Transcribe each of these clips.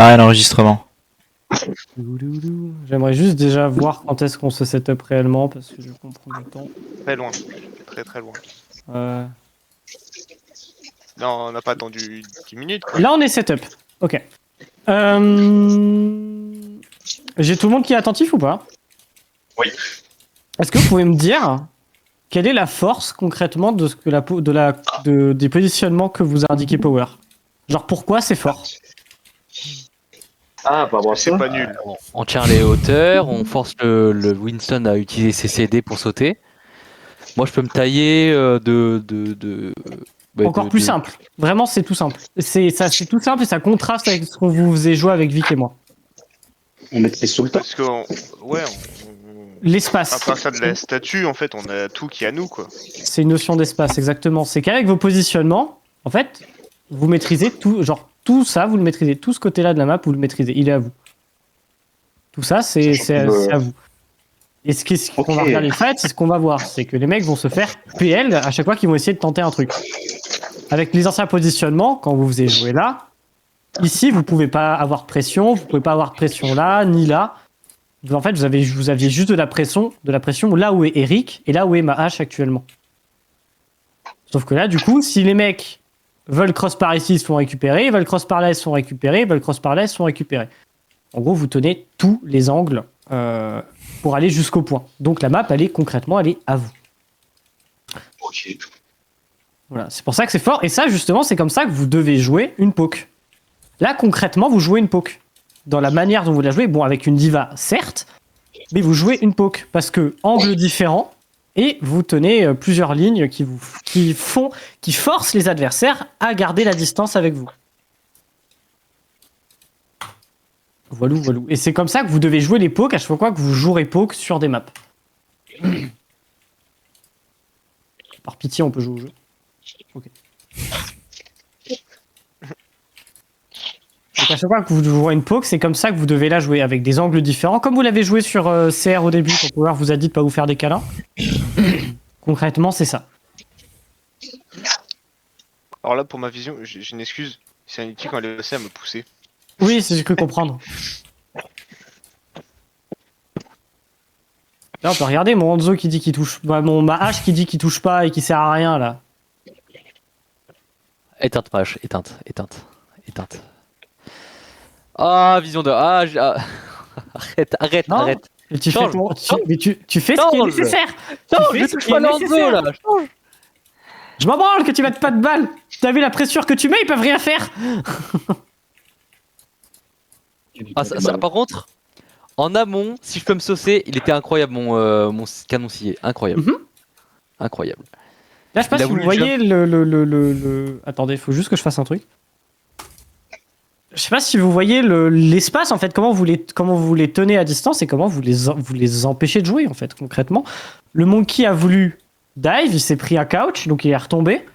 rien d'enregistrement. J'aimerais juste déjà voir quand est-ce qu'on se setup réellement parce que je comprends du temps. Très loin. Très très loin. Non, on n'a pas attendu 10 minutes. Quoi. Là, on est setup. Ok. J'ai tout le monde qui est attentif ou pas? Oui. Est-ce que vous pouvez me dire quelle est la force concrètement de ce que des positionnements que vous a indiqué Power? Genre pourquoi c'est fort? Ah, par rapport à C'est ça. pas nul. On tient les hauteurs, on force le Winston à utiliser ses CD pour sauter. Moi, je peux me tailler Encore plus simple. Vraiment, c'est tout simple. C'est tout simple et ça contraste avec ce qu'on vous faisait jouer avec Vic et moi. On maîtrise tout le temps. Parce que, L'espace. à part ça de la statue, en fait, on a tout qui est à nous, quoi. C'est une notion d'espace, exactement. C'est qu'avec vos positionnements, en fait, vous maîtrisez tout. Genre, tout ça, vous le maîtrisez. Tout ce côté-là de la map, vous le maîtrisez. Il est à vous. Tout ça, c'est à vous. Et ce qu'on va regarder, c'est ce qu'on va voir. C'est que les mecs vont se faire PL à chaque fois qu'ils vont essayer de tenter un truc. Avec les anciens positionnements, quand vous faisiez jouer là, ici, vous pouvez pas avoir pression. Vous pouvez pas avoir pression là, ni là. En fait, vous aviez juste de la pression là où est Eric et là où est ma hache actuellement. Sauf que là, du coup, si les mecs veulent cross par ici, ils se font récupérer, ils veulent cross par là, ils se font récupérer, ils veulent cross par là, ils se font récupérer. En gros, vous tenez tous les angles pour aller jusqu'au point. Donc la map, elle est à vous. Ok. Voilà, c'est pour ça que c'est fort. Et ça, justement, c'est comme ça que vous devez jouer une poke. Là, concrètement, vous jouez une poke. Dans la manière dont vous la jouez, bon, avec une diva, certes, mais vous jouez une poke. Parce que angle différent, et vous tenez plusieurs lignes qui forcent les adversaires à garder la distance avec vous. Voilou, voilou. Et c'est comme ça que vous devez jouer les pokes à chaque fois que vous jouerez poke sur des maps. Par pitié, on peut jouer au jeu. Ok. Donc à chaque fois que vous jouerez une poke, c'est comme ça que vous devez la jouer, avec des angles différents, comme vous l'avez joué sur CR au début, quand Power vous a dit de pas vous faire des câlins. Concrètement, c'est ça. Alors là, pour ma vision, j'ai une excuse. C'est un outil quand elle est passée à me pousser. Oui, c'est ce que je peux comprendre. Là, on peut regarder mon Hanzo qui dit qu'il touche... Bah, ma hache qui dit qu'il touche pas et qui sert à rien, là. Éteinte, page, éteinte. Ah, vision de... Arrête. Et tu Change, tu fais ce qui est nécessaire. Non, Tu fais je ce touche qui pas est l'Hanzo, nécessaire. là. Change. Je m'en branle que tu mettes pas de balles. T'as vu la pression que tu mets, ils peuvent rien faire. Ah, ça, par contre, en amont, si je peux me saucer, il était incroyable, mon canon scié. Incroyable. Incroyable. Là, je sais pas Il a si vous voulu voyez le... Attendez, il faut juste que je fasse un truc. Je sais pas si vous voyez l'espace, en fait, comment vous les tenez à distance et comment vous les empêchez de jouer, en fait, concrètement. Le Monkey a voulu dive, il s'est pris un couch, donc il est retombé.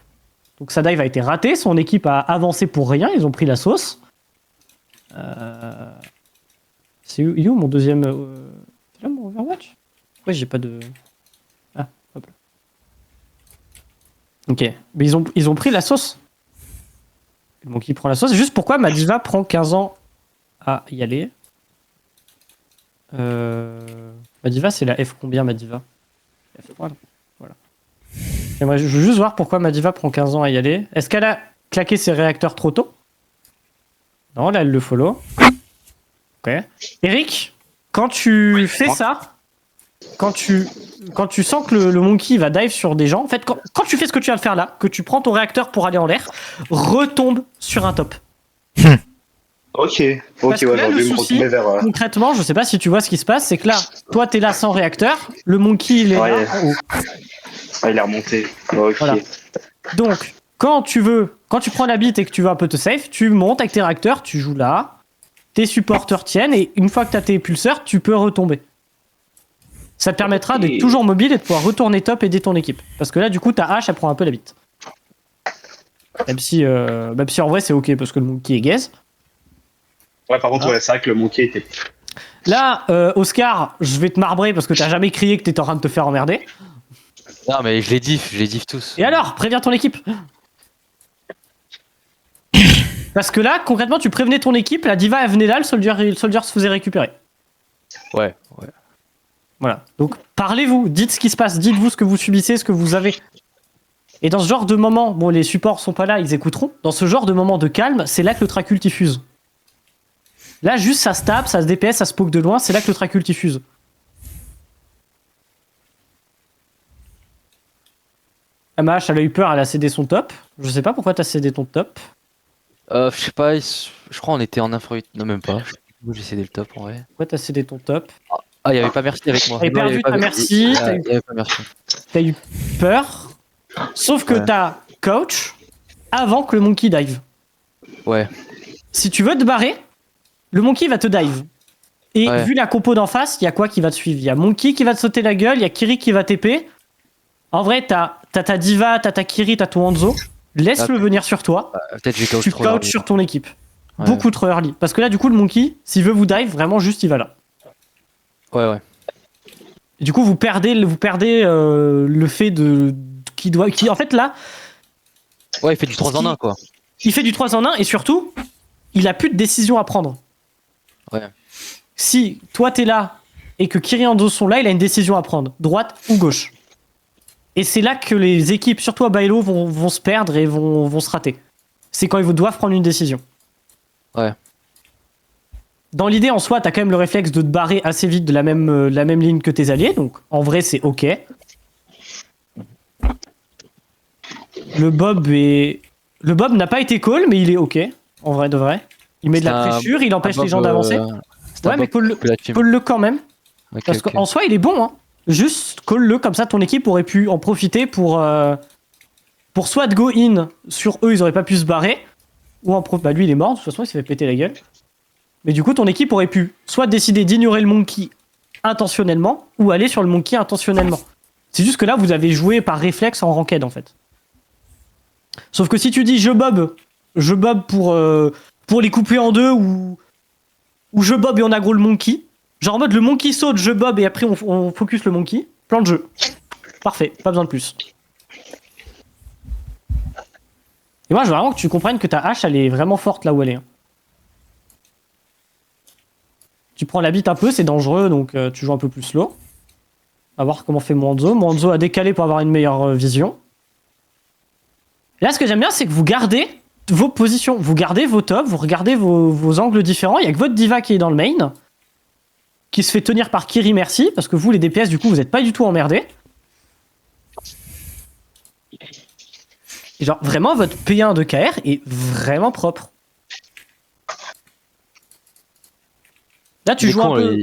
Donc sa dive a été ratée, son équipe a avancé pour rien, ils ont pris la sauce. C'est où mon deuxième... C'est là mon Overwatch? Ouais, j'ai pas de... Ah, hop là. Ok, mais ils ont pris la sauce. Le Monkey prend la sauce. Juste pourquoi ma diva prend 15 ans à y aller. Ma diva, c'est la F combien, ma diva? F3, là. Voilà. Je veux juste voir pourquoi ma diva prend 15 ans à y aller. Est-ce qu'elle a claqué ses réacteurs trop tôt? Non, là, elle le follow. Ok. Eric, quand tu fais ça, quand tu sens que le Monkey va dive sur des gens, en fait, quand tu fais ce que tu viens de faire là, que tu prends ton réacteur pour aller en l'air, retombe sur un top. Ok, Parce ouais, que là, j'aurais le dû me souci, retourner vers. concrètement, je sais pas si tu vois ce qui se passe, c'est que là, toi, t'es là sans réacteur, le Monkey, il est Ouais. là en haut. Ah, il est remonté. Ok. Voilà. Donc, quand tu prends la bite et que tu veux un peu te save, tu montes avec tes réacteurs, tu joues là, tes supporters tiennent, et une fois que t'as tes pulseurs, tu peux retomber. Ça te permettra d'être toujours mobile et de pouvoir retourner top et aider ton équipe. Parce que là, du coup, ta hache, elle prend un peu la bite. Même si en vrai, c'est ok, parce que le Monkey est gaze. Ouais, par contre, ouais, c'est vrai que le Monkey était. Là, Oscar, je vais te marbrer parce que t'as jamais crié que t'étais en train de te faire emmerder. Non, mais je les diff tous. Et alors, préviens ton équipe. Parce que là, concrètement, tu prévenais ton équipe, la diva elle venait là, le soldier se faisait récupérer. Ouais. Voilà. Donc parlez-vous, dites ce qui se passe, dites-vous ce que vous subissez, ce que vous avez. Et dans ce genre de moment, bon, les supports sont pas là, ils écouteront. Dans ce genre de moment de calme, c'est là que le Tracult fuse. Là, juste ça se tape, ça se DPS, ça se poke de loin, c'est là que le Tracult fuse. MH, elle a eu peur, elle a cédé son top. Je sais pas pourquoi t'as cédé ton top. Je sais pas, je crois on était en info. Non, même pas. J'ai cédé le top en vrai. Pourquoi t'as cédé ton top? Ah, il y avait pas merci avec moi. T'avais perdu ta merci, Il y avait pas merci. t'as eu peur. Sauf que Ouais. t'as coach avant que le monkey dive. Ouais. Si tu veux te barrer, le monkey va te dive. Et Ouais. vu la compo d'en face, il y a quoi qui va te suivre? Il y a Monkey qui va te sauter la gueule, il y a Kiri qui va TP. En vrai, t'as ta diva, t'as ta Kiri, t'as ton Hanzo. Laisse-le venir sur toi. Peut-être j'ai coach Tu trop coach early. sur ton équipe. Ouais. Beaucoup trop early. Parce que là, du coup, le Monkey, s'il veut vous dive, vraiment juste, il va là. Ouais. Et du coup, vous perdez le fait de... Qui, en fait, là, Ouais, il fait du 3 en 1 quoi. il fait du 3 en 1 et surtout, il a plus de décision à prendre. Ouais. Si toi t'es là et que Kiri et Hanzo sont là, il a une décision à prendre, droite ou gauche. Et c'est là que les équipes, surtout à Bailo, vont se perdre et vont se rater. C'est quand ils doivent prendre une décision. Ouais. Dans l'idée, en soi, t'as quand même le réflexe de te barrer assez vite de la même ligne que tes alliés, donc en vrai, c'est ok. Le Bob n'a pas été call, mais il est ok, en vrai de vrai. Il met de la pression, il empêche les gens d'avancer. Ouais, mais call-le quand même. Okay, Parce qu'en soi, il est bon, hein. Juste call-le, comme ça ton équipe aurait pu en profiter pour soit go in sur eux, ils auraient pas pu se barrer, ou bah lui il est mort, de toute façon il s'est fait péter la gueule. Mais du coup ton équipe aurait pu soit décider d'ignorer le monkey intentionnellement, ou aller sur le monkey intentionnellement. C'est juste que là vous avez joué par réflexe en ranked en fait. Sauf que si tu dis je bob pour les couper en deux, ou je bob et on aggro le monkey. Genre en mode le monkey saute, je bob et après on focus le monkey. Plan de jeu. Parfait, pas besoin de plus. Et moi je veux vraiment que tu comprennes que ta hache elle est vraiment forte là où elle est. Tu prends la bite un peu, c'est dangereux donc tu joues un peu plus slow. On va voir comment fait Monzo. Monzo a décalé pour avoir une meilleure vision. Et là ce que j'aime bien c'est que vous gardez vos positions, vous gardez vos tops, vous regardez vos angles différents. Il y a que votre diva qui est dans le main, qui se fait tenir par Kiri merci, parce que vous les DPS du coup vous êtes pas du tout emmerdés. Et genre vraiment votre P1 de KR est vraiment propre. Là tu joues un peu...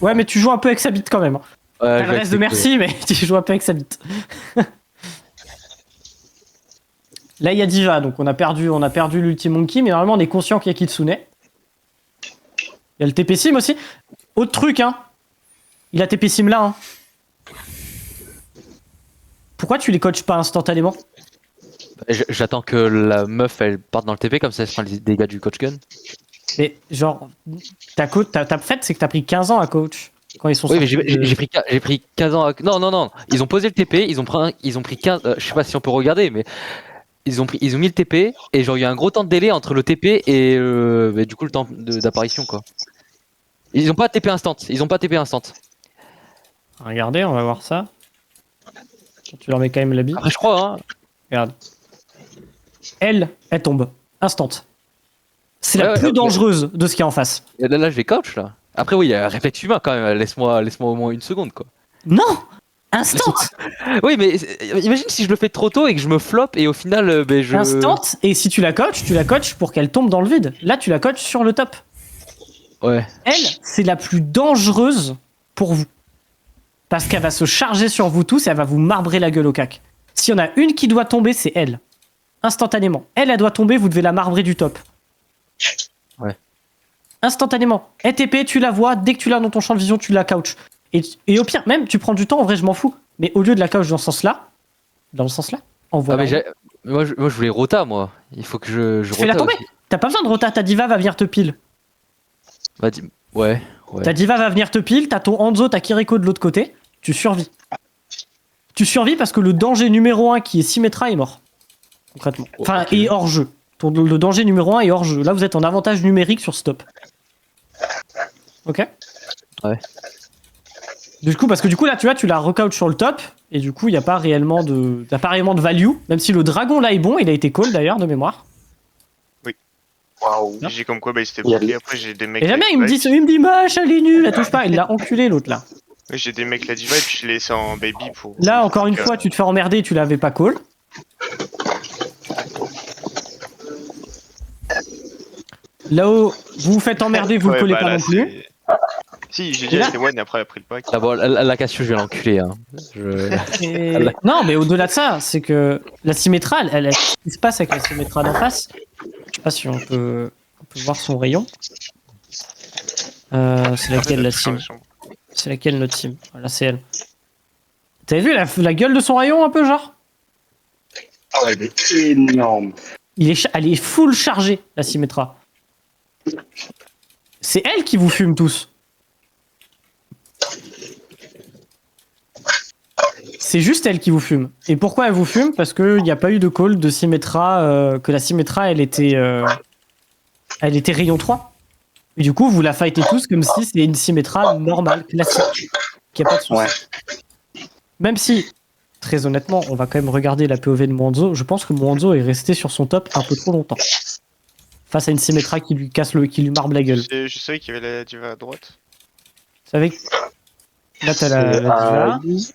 Ouais mais tu joues un peu avec sa bite quand même. Ouais, t'as le reste de merci mais tu joues un peu avec sa bite. Là il y a Diva, donc on a perdu l'ultime monkey, mais normalement on est conscient qu'il y a Kitsune. Il y a le TP Sim aussi. Autre truc, hein. Il a TP Sim là, hein. Pourquoi tu les coaches pas instantanément? J'attends que la meuf elle parte dans le TP, comme ça elle se prend les dégâts du coach gun. Mais genre, ta fait c'est que t'as pris 15 ans à coach. Quand ils sont oui, mais j'ai pris 15 ans à... Non. Ils ont posé le TP, ils ont pris 15... je sais pas si on peut regarder, mais... Ils ont mis le TP, et genre il y a un gros temps de délai entre le TP et du coup le temps d'apparition quoi. Ils ont pas TP instant, Regardez, on va voir ça. Tu leur mets quand même la bille. Après je crois, hein. Regarde. Elle tombe. Instant. C'est la plus dangereuse de ce qu'il y a en face. Là je vais coach là. Après oui, il y a un réflexe humain quand même, laisse-moi au moins une seconde quoi. Non! Instant! Oui mais imagine si je le fais trop tôt et que je me flop et au final je... Instant, et si tu la coaches pour qu'elle tombe dans le vide. Là tu la coaches sur le top. Ouais. Elle, c'est la plus dangereuse pour vous. Parce qu'elle va se charger sur vous tous et elle va vous marbrer la gueule au cac. S'il y en a une qui doit tomber, c'est elle. Instantanément. Elle doit tomber, vous devez la marbrer du top. Ouais. Instantanément. ETP, tu la vois, dès que tu l'as dans ton champ de vision, tu la couches. Et au pire, même, tu prends du temps, en vrai, je m'en fous. Mais au lieu de la couch dans ce sens-là, envoie. Ah, mais moi, je voulais rota, moi. Il faut que je fais la tomber. T'as pas besoin de rota, ta diva va venir te pile. Bah, ouais. Ta diva va venir te pile, t'as ton Hanzo, ta Kiriko de l'autre côté, tu survis. Tu survis parce que le danger numéro 1 qui est Symmetra est mort. Concrètement. Enfin, et hors jeu. le danger numéro 1 est hors jeu. Là, vous êtes en avantage numérique sur stop. Ok. Ouais. Du coup, parce que du coup, là, tu vois, tu la recouch sur le top, et du coup, il n'y a pas réellement t'as pas réellement de value, même si le dragon là est bon, il a été call d'ailleurs, de mémoire. Waouh. J'ai comme quoi, bah, il s'était Il y a bloqué. Après, j'ai des mecs. Et jamais la il me dit, Moche, elle est nulle, elle touche pas, il l'a enculé l'autre là. Oui, j'ai des mecs la diva et puis je l'ai laissé en baby pour. Là, encore une fois, tu te fais emmerder et tu l'avais pas call. Là-haut, vous vous faites emmerder, vous le collez pas non plus. Si, j'ai Et dit là- c'était one et après elle a pris le pack. D'abord, la Cassio, je vais l'enculer. Hein. Je... Non, mais au-delà de ça, c'est que la symétrale, ce qui se passe avec la symétrale en face, je sais pas si on peut voir son rayon. C'est laquelle la team? C'est laquelle notre team? Voilà, c'est elle. T'avais vu la gueule de son rayon un peu, genre? Ah, elle est énorme. Elle est full chargée, la symétra. C'est elle qui vous fume tous. C'est juste elle qui vous fume. Et pourquoi elle vous fume? Parce qu'il n'y a pas eu de call de Symmetra, que la Symmetra, elle était rayon 3. Et du coup, vous la fightez tous comme si c'était une Symmetra normale, classique. Qui a pas de souci. Ouais. Même si, très honnêtement, on va quand même regarder la POV de Mwanzo. Je pense que Mwanzo est resté sur son top un peu trop longtemps. Face à une Symmetra qui lui qui lui marbre la gueule. Je savais qu'il y avait la diva à droite. Vous savez que... Là, t'as la diva.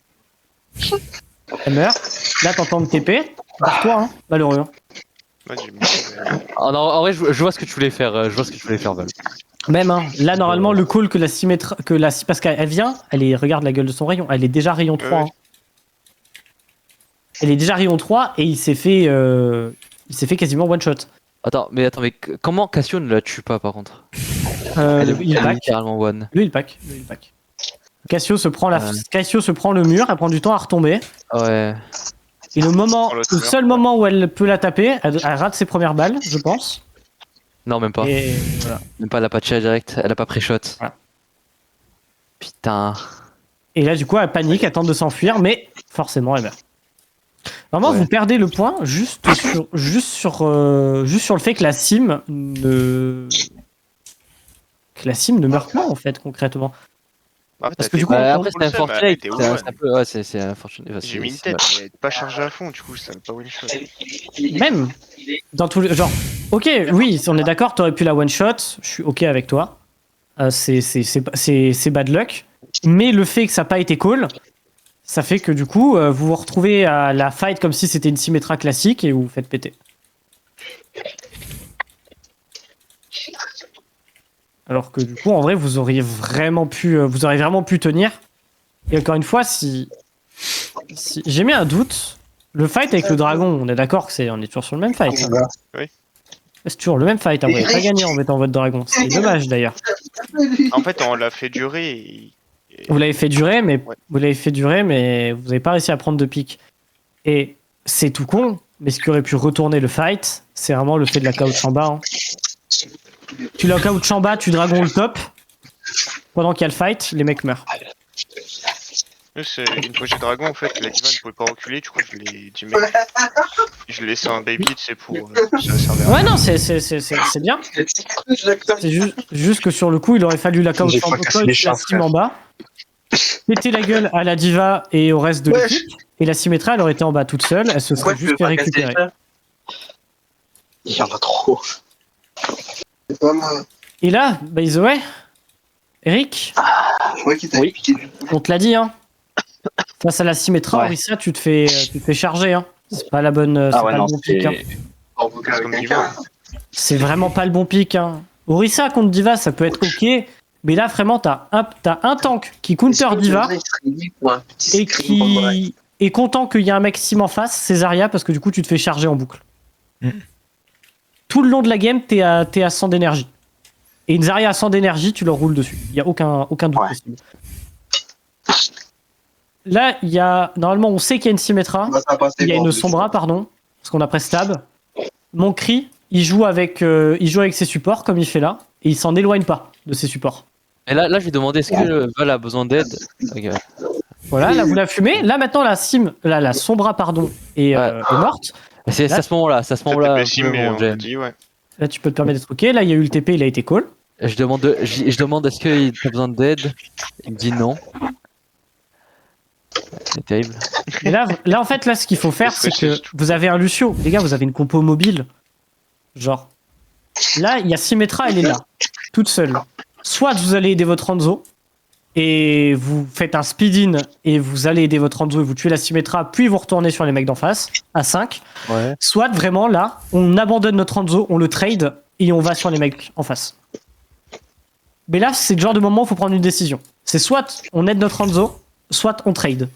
Elle meurt. Là, t'entends le TP. Barre-toi, hein, malheureux. Ouais, j'ai mis. Ah non, en vrai, je vois ce que tu voulais faire. Je vois ce que tu voulais faire, Val. Même, hein. Là, normalement, le call que la symétra... Parce qu'elle vient, regarde la gueule de son rayon. Elle est déjà rayon 3. Ouais. Hein. Elle est déjà rayon 3 et il s'est fait quasiment one shot. Attends, mais comment Cassio ne la tue pas, par contre? Il Elle est pack. littéralement one. Lui, il pack. Cassio se prend Cassio se prend le mur, elle prend du temps à retomber. Ouais. Et le L'autre seul mur, moment où elle peut la taper, elle rate ses premières balles, je pense. Non, même pas. Et voilà. Même pas, elle a pas de chat direct. Elle a pas pré-shot. Voilà. Putain. Et là, du coup, elle panique, elle tente de s'enfuir, mais forcément, elle meurt. Vraiment, Ouais. vous perdez le point juste sur le fait que la sim ne meurt pas, en fait, concrètement. Ah, Parce t'as que du été coup, bon, Après, pour c'est le un seum, fortunate. elle était C'est one. un peu. Ouais, c'est un fortunate. Enfin, J'ai mis une c'est- tête, mais elle est pas chargée à fond, du coup, ça va pas one shot. même dans tous les genre, ok, oui, on est d'accord, t'aurais pu la one shot, je suis ok avec toi. C'est bad luck, mais le fait que ça n'a pas été call, ça fait que du coup, vous vous retrouvez à la fight comme si c'était une Symmetra classique et vous vous faites péter. Alors que du coup, en vrai, vous auriez vraiment pu tenir. Et encore une fois, si j'ai mis un doute, le fight avec le dragon, on est d'accord que on est toujours sur le même fight. Hein. Oui. C'est toujours le même fight. Hein. Vous n'avez pas gagné en mettant votre dragon. C'est dommage d'ailleurs. En fait, on l'a fait durer. Vous l'avez fait durer, mais Ouais. vous n'avez pas réussi à prendre de pique. Et c'est tout con, mais ce qui aurait pu retourner le fight, c'est vraiment le fait de la couch en bas. Hein. Tu la couch en bas, tu dragon le top. Pendant qu'il y a le fight, les mecs meurent. Une fois que j'ai dragon, en fait, la diva ne pouvait pas reculer, du coup, je l'ai dit, mec. Je l'ai laissé un baby, tu sais, pour. Ça servait à rien. Ouais, non, c'est bien. C'est juste que sur le coup, il aurait fallu la couch J'ai en pas cassé les la chats, sim en bas. Péter la gueule à la diva et au reste de l'équipe. Et la Symmetra, elle aurait été en bas toute seule. Elle se serait juste fait récupérer. Il y en a trop. C'est pas mal. Et là, by the way, Eric, Ouais, qui t'a Oui. piqué du coup. on te l'a dit, hein. Face à la Symmetra, Ouais. Orisa, tu te fais charger, hein. C'est pas la bonne, c'est Ah ouais, pas non, le bon pic, hein. En vocal C'est avec comme un Diva. cas. C'est vraiment pas le bon pic, hein. Orisa contre Diva, ça peut être ok, mais là, vraiment, t'as un tank qui counter Diva et qui est content qu'il y ait un mec sim en face, c'est Zarya, parce que du coup, tu te fais charger en boucle. Tout le long de la game, t'es à 100 d'énergie. Et une Zarya à 100 d'énergie, tu leur roules dessus. Il y a aucun doute Ouais. possible. Là, il y a normalement, on sait qu'il y a une Symmetra. Bah, ça a passé Il y a bon, une mais- Sombra, pardon, parce qu'on a prestab. Mon cri, il joue avec ses supports comme il fait là, et il s'en éloigne pas de ses supports. Et là, je vais demander est-ce que Val a besoin d'aide? Ok. Voilà, là vous la fumez. Là maintenant la Sombra pardon est morte. C'est Là- à ce moment-là, c'est à ce Ça moment-là. TP sim, mais vraiment, on j'ai- m'a dit, ouais. Là, tu peux te permettre d'être OK. Là, il y a eu le TP, il a été call. Je demande est-ce qu'il a besoin d'aide. Il me dit non. C'est terrible. Et là, en fait, là, ce qu'il faut faire, c'est que vous avez un Lucio. Les gars, vous avez une compo mobile. Genre, là, il y a Symmetra, elle est là, toute seule. Soit vous allez aider votre Hanzo, et vous faites un speed-in, et vous allez aider votre Hanzo, et vous tuez la Symmetra, puis vous retournez sur les mecs d'en face, à 5. Ouais. Soit, vraiment, là, on abandonne notre Hanzo, on le trade, et on va sur les mecs en face. Mais là, c'est le genre de moment où il faut prendre une décision. C'est soit on aide notre Hanzo, soit on trade.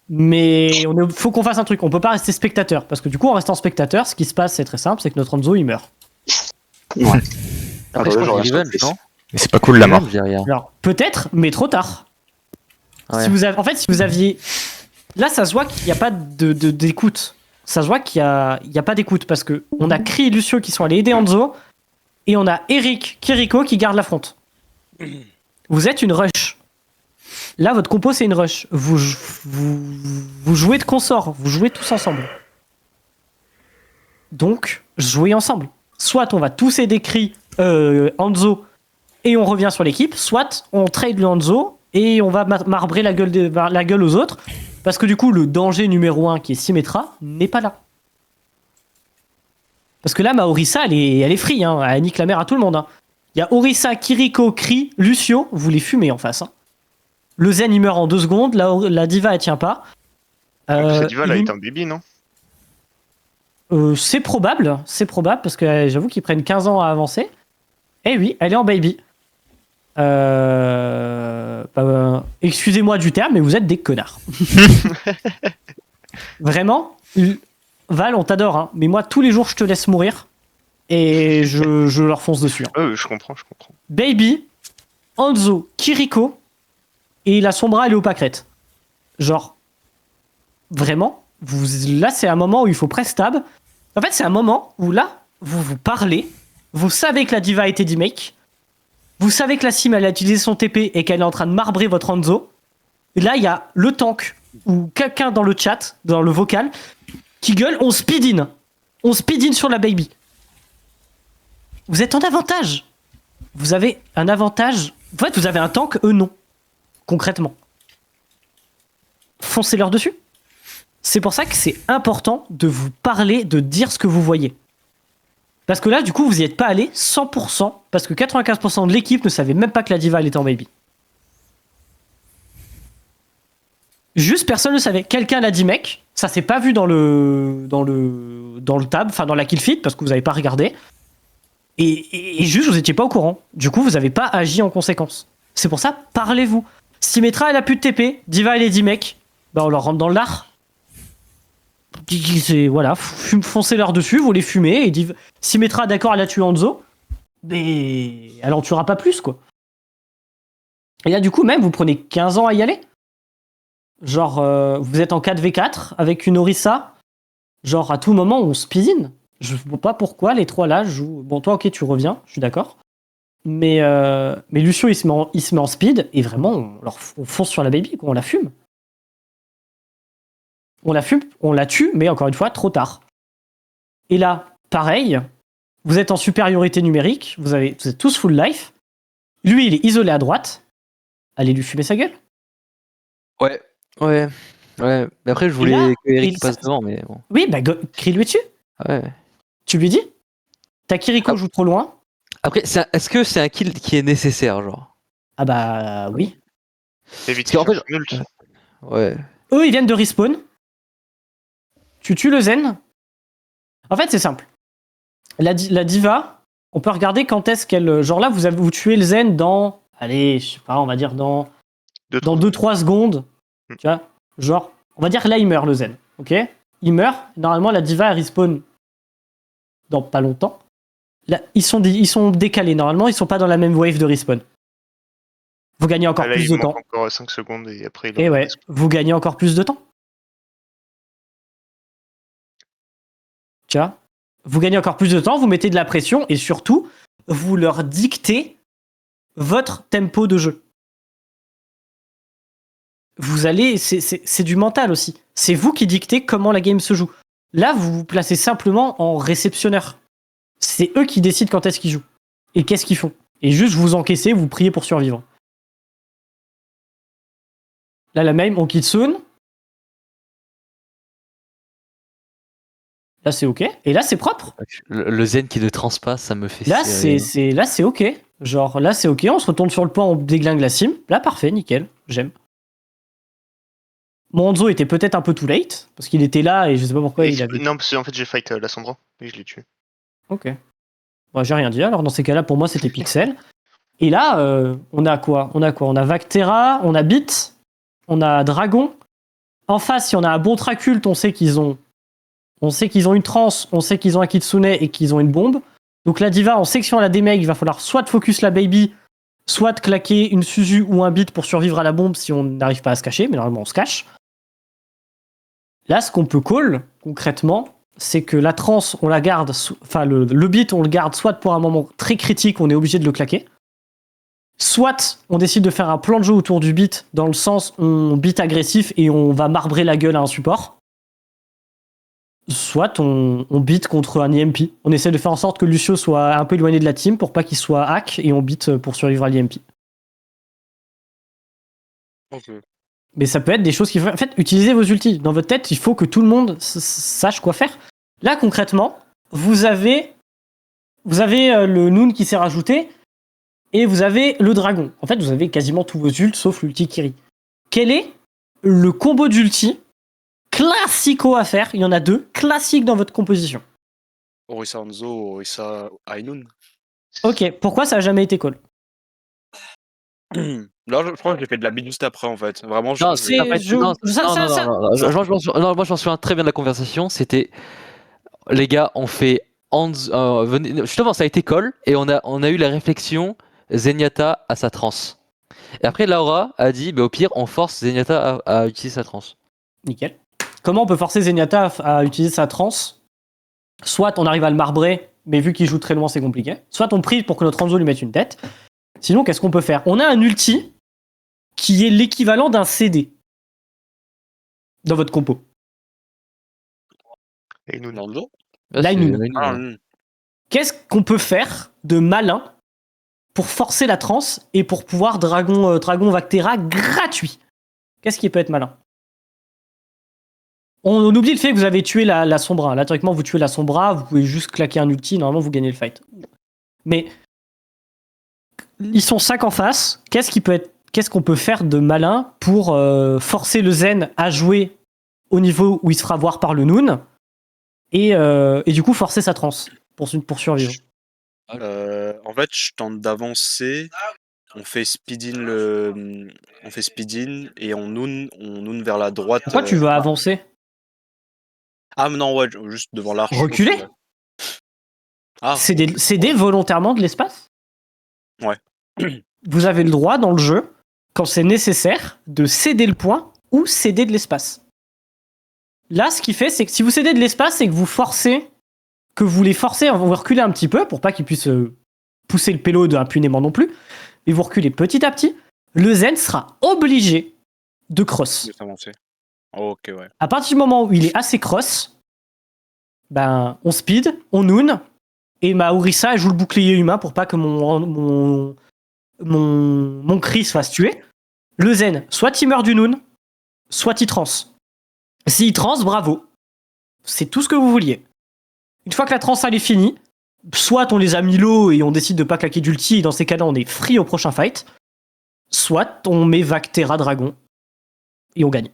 Mais faut qu'on fasse un truc. On peut pas rester spectateur. Parce que du coup, en restant spectateur, ce qui se passe, c'est très simple, c'est que notre Hanzo, il meurt. Après, Ah, je ouais, crois j'aurais qu'il est revenge, stoppé. non Mais c'est pas cool la mort. Revenge, derrière. Alors, peut-être, mais trop tard. Ouais. En fait, si vous aviez... Là, ça se voit qu'il n'y a pas d'écoute. Ça se voit qu'il n'y a pas d'écoute. Parce que on a Cri et Lucio qui sont allés aider Hanzo. Et on a Eric, Kiriko qui garde la front. Vous êtes une rush. Là, votre compo, c'est une rush. Vous jouez de consort. Vous jouez tous ensemble. Donc, jouez ensemble. Soit on va tous aider Cri, Hanzo, et on revient sur l'équipe. Soit on trade le Hanzo, et on va marbrer la gueule aux autres. Parce que du coup, le danger numéro 1, qui est Symmetra, n'est pas là. Parce que là, ma Orisa, elle est free. Hein. Elle nique la mère à tout le monde. Hein. Il y a Orisa, Kiriko, Cri, Lucio. Vous les fumez en face. Hein. Le Zen, il meurt en 2 secondes. La Diva, elle tient pas. Cette diva, là, est un baby, non? C'est probable. C'est probable. Parce que j'avoue qu'ils prennent 15 ans à avancer. Eh oui, elle est en baby. Excusez-moi du terme, mais vous êtes des connards. Vraiment, Val, on t'adore, hein, mais moi, tous les jours, je te laisse mourir et je leur fonce dessus. Hein. Je comprends. Baby, Hanzo, Kiriko et la Sombra, elle est au pâquerette. Genre, vraiment, là, c'est un moment où il faut pré-stab. En fait, c'est un moment où là, vous parlez, vous savez que la diva a été D-make, vous savez que la sim, elle a utilisé son TP et qu'elle est en train de marbrer votre Hanzo. Et là, il y a le tank ou quelqu'un dans le chat, dans le vocal, qui gueule, on speed in. On speed in sur la baby. Vous êtes en avantage. Vous avez un avantage. En fait, vous avez un tank, eux non. Concrètement. Foncez-leur dessus. C'est pour ça que c'est important de vous parler, de dire ce que vous voyez. Parce que là, du coup, vous n'y êtes pas allé 100%, parce que 95% de l'équipe ne savait même pas que la diva, elle était en baby. Juste, personne ne le savait. Quelqu'un l'a dit, mec. Ça s'est pas vu dans le tab, enfin dans la kill feed, parce que vous n'avez pas regardé. Et juste, vous n'étiez pas au courant. Du coup, vous n'avez pas agi en conséquence. C'est pour ça, parlez-vous. Symmetra, elle a plus de TP. Diva, elle est dit, mec. Bah, on leur rentre dans l'art. Voilà, foncez-leur dessus, vous les fumez. Et Symmetra, d'accord, elle a tué Hanzo. Mais elle en tuera pas plus, quoi. Et là, du coup, même, vous prenez 15 ans à y aller. Genre, vous êtes en 4v4 avec une Orisa. Genre, à tout moment, on speed-in. Je vois pas pourquoi les trois là jouent. Bon, toi, ok, tu reviens, je suis d'accord. Mais Lucio, il se met en speed. Et vraiment, on fonce sur la baby, quoi, on la fume. On la tue, mais encore une fois, trop tard. Et là, pareil, vous êtes en supériorité numérique, vous êtes tous full life. Lui, il est isolé à droite. Allez lui fumer sa gueule. Ouais. Mais après, je voulais là, que Eric passe devant, mais bon. Oui, bah, crie-lui dessus. Ouais. Tu lui dis ta Kiriko joue trop loin. Après, est-ce que c'est un kill qui est nécessaire, genre? Ah bah oui. Évite Parce qu'en qu'il fait, fasse un ult. Ouais. Eux, ils viennent de respawn. Tu tues le Zen. En fait, c'est simple. La diva, on peut regarder quand est-ce qu'elle... Genre là, vous tuez le Zen dans... Allez, je sais pas, on va dire dans 2-3 secondes. Tu vois, genre, on va dire que là, il meurt, le Zen. Ok, il meurt. Normalement, la diva, elle respawn dans pas longtemps. Là, ils sont décalés. Normalement, ils sont pas dans la même wave de respawn. Vous gagnez encore Là, plus il de manque temps. encore 5 secondes et après il Et ouais, respawn. vous gagnez encore plus de temps. Tu vois, vous gagnez encore plus de temps, vous mettez de la pression et surtout, vous leur dictez votre tempo de jeu. Vous allez, c'est du mental aussi. C'est vous qui dictez comment la game se joue. Là, vous vous placez simplement en réceptionneur. C'est eux qui décident quand est-ce qu'ils jouent. Et qu'est-ce qu'ils font. Et juste, vous encaissez, vous priez pour survivre. Là, la même, on Kitsune. Là, c'est OK. Et là, c'est propre. Le zen qui ne transpasse, ça me fait Là, serrer. là, c'est OK. Genre, là, c'est OK. On se retourne sur le point, on déglingue la sim. Là, parfait, nickel. J'aime. Mon Hanzo était peut-être un peu too late, parce qu'il était là et je sais pas pourquoi il avait... Non, parce qu'en fait, j'ai fight la Sandra et je l'ai tué. Ok. Bon, j'ai rien dit. Alors, dans ces cas-là, pour moi, c'était Pixel. Et là, on a quoi? On a Vactera, on a Bit, on a Dragon. En face, si on a un bon Traculte, on sait qu'ils ont une trance, on sait qu'ils ont un Kitsune et qu'ils ont une bombe. Donc la Diva, on sait que si on a des mecs, il va falloir soit focus la Baby, soit claquer une Suzu ou un Bit pour survivre à la bombe si on n'arrive pas à se cacher, mais normalement on se cache. Là, ce qu'on peut call, concrètement, c'est que la trance, on la garde, enfin le Bit, on le garde soit pour un moment très critique, on est obligé de le claquer, soit on décide de faire un plan de jeu autour du Bit, dans le sens on Bit agressif et on va marbrer la gueule à un support. Soit on beat contre un EMP. On essaie de faire en sorte que Lucio soit un peu éloigné de la team pour pas qu'il soit hack et on beat pour survivre à l'EMP. Ok. Mais ça peut être des choses qui... En fait, utilisez vos ultis. Dans votre tête, il faut que tout le monde sache quoi faire. Là, concrètement, vous avez le Noon qui s'est rajouté et vous avez le Dragon. En fait, vous avez quasiment tous vos ults sauf l'ulti Kiri. Quel est le combo d'ulti classico à faire? Il y en a 2 classiques dans votre composition. Orisa Hanzo, Orisa Ainun. Ok, pourquoi ça a jamais été call? Là, je crois que j'ai fait de la bide juste après, en fait. Vraiment, Non, c'est- en fait, je- non, ça- non, ça- non, ça- non, non, moi je m'en souviens très bien de la conversation. C'était, les gars, on fait justement, ça a été call et on a eu la réflexion Zenyatta à sa transe. Et après, Laura a dit, bah, au pire, on force Zenyatta à utiliser sa transe. Nickel. Comment on peut forcer Zenyatta à utiliser sa trance? Soit on arrive à le marbrer, mais vu qu'il joue très loin, c'est compliqué. Soit on prie pour que notre Hanzo lui mette une tête. Sinon, qu'est-ce qu'on peut faire? On a un ulti qui est l'équivalent d'un CD dans votre compo. Et nous, Hanzo Là, il nous- Ah, Qu'est-ce qu'on peut faire de malin pour forcer la trance et pour pouvoir Dragon Vactera gratuit? Qu'est-ce qui peut être malin? On oublie le fait que vous avez tué la Sombra. Là, théoriquement, vous tuez la Sombra, vous pouvez juste claquer un ulti, normalement, vous gagnez le fight. Mais ils sont 5 en face. Qu'est-ce qu'on peut faire de malin pour forcer le Zen à jouer au niveau où il se fera voir par le Noon et du coup forcer sa trance pour survivre? En fait, je tente d'avancer. On fait speed-in et on noon vers la droite. Pourquoi tu veux avancer? Ah, mais non, ouais, juste devant l'arche. Reculer? Ah, Céder volontairement de l'espace? Ouais. Vous avez le droit dans le jeu, quand c'est nécessaire, de céder le point ou céder de l'espace. Là, ce qu'il fait, c'est que si vous cédez de l'espace, c'est que vous les forcez, vous reculez un petit peu pour pas qu'ils puissent pousser le pélo impunément non plus, et vous reculez petit à petit. Le Zen sera obligé de cross. Juste avancer. Ok, ouais. À partir du moment où il est assez cross, ben on speed, on noon, et ma Orisa elle joue le bouclier humain pour pas que mon Chris se fasse tuer. Le Zen, soit il meurt du noon, soit il trans. S'il trans, bravo. C'est tout ce que vous vouliez. Une fois que la trans elle est finie, soit on les a mis low et on décide de pas claquer d'ulti, et dans ces cas-là on est free au prochain fight, soit on met Vactera Dragon et on gagne.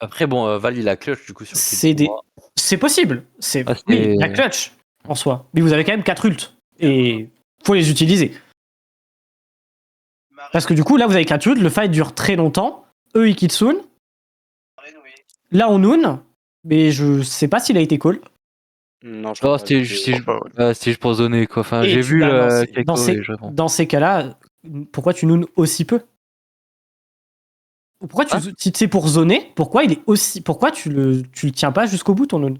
Après, bon, Val, il a clutch du coup sur C'est possible. Ah, oui, la clutch en soi. Mais vous avez quand même 4 ults. Et faut les utiliser. Parce que du coup, là, vous avez 4 ults. Le fight dure très longtemps. Eux, ils Kitsune. Là, on Noon. Mais je sais pas s'il a été call. Non, je Oh, crois c'était que- juste pour zoner quoi. Enfin, Et j'ai tu- vu bah, Keiko et je réponds. dans ces cas-là, pourquoi tu Noon aussi peu? Pourquoi si c'est pour zoner, pourquoi tu le tiens pas jusqu'au bout ton Noon?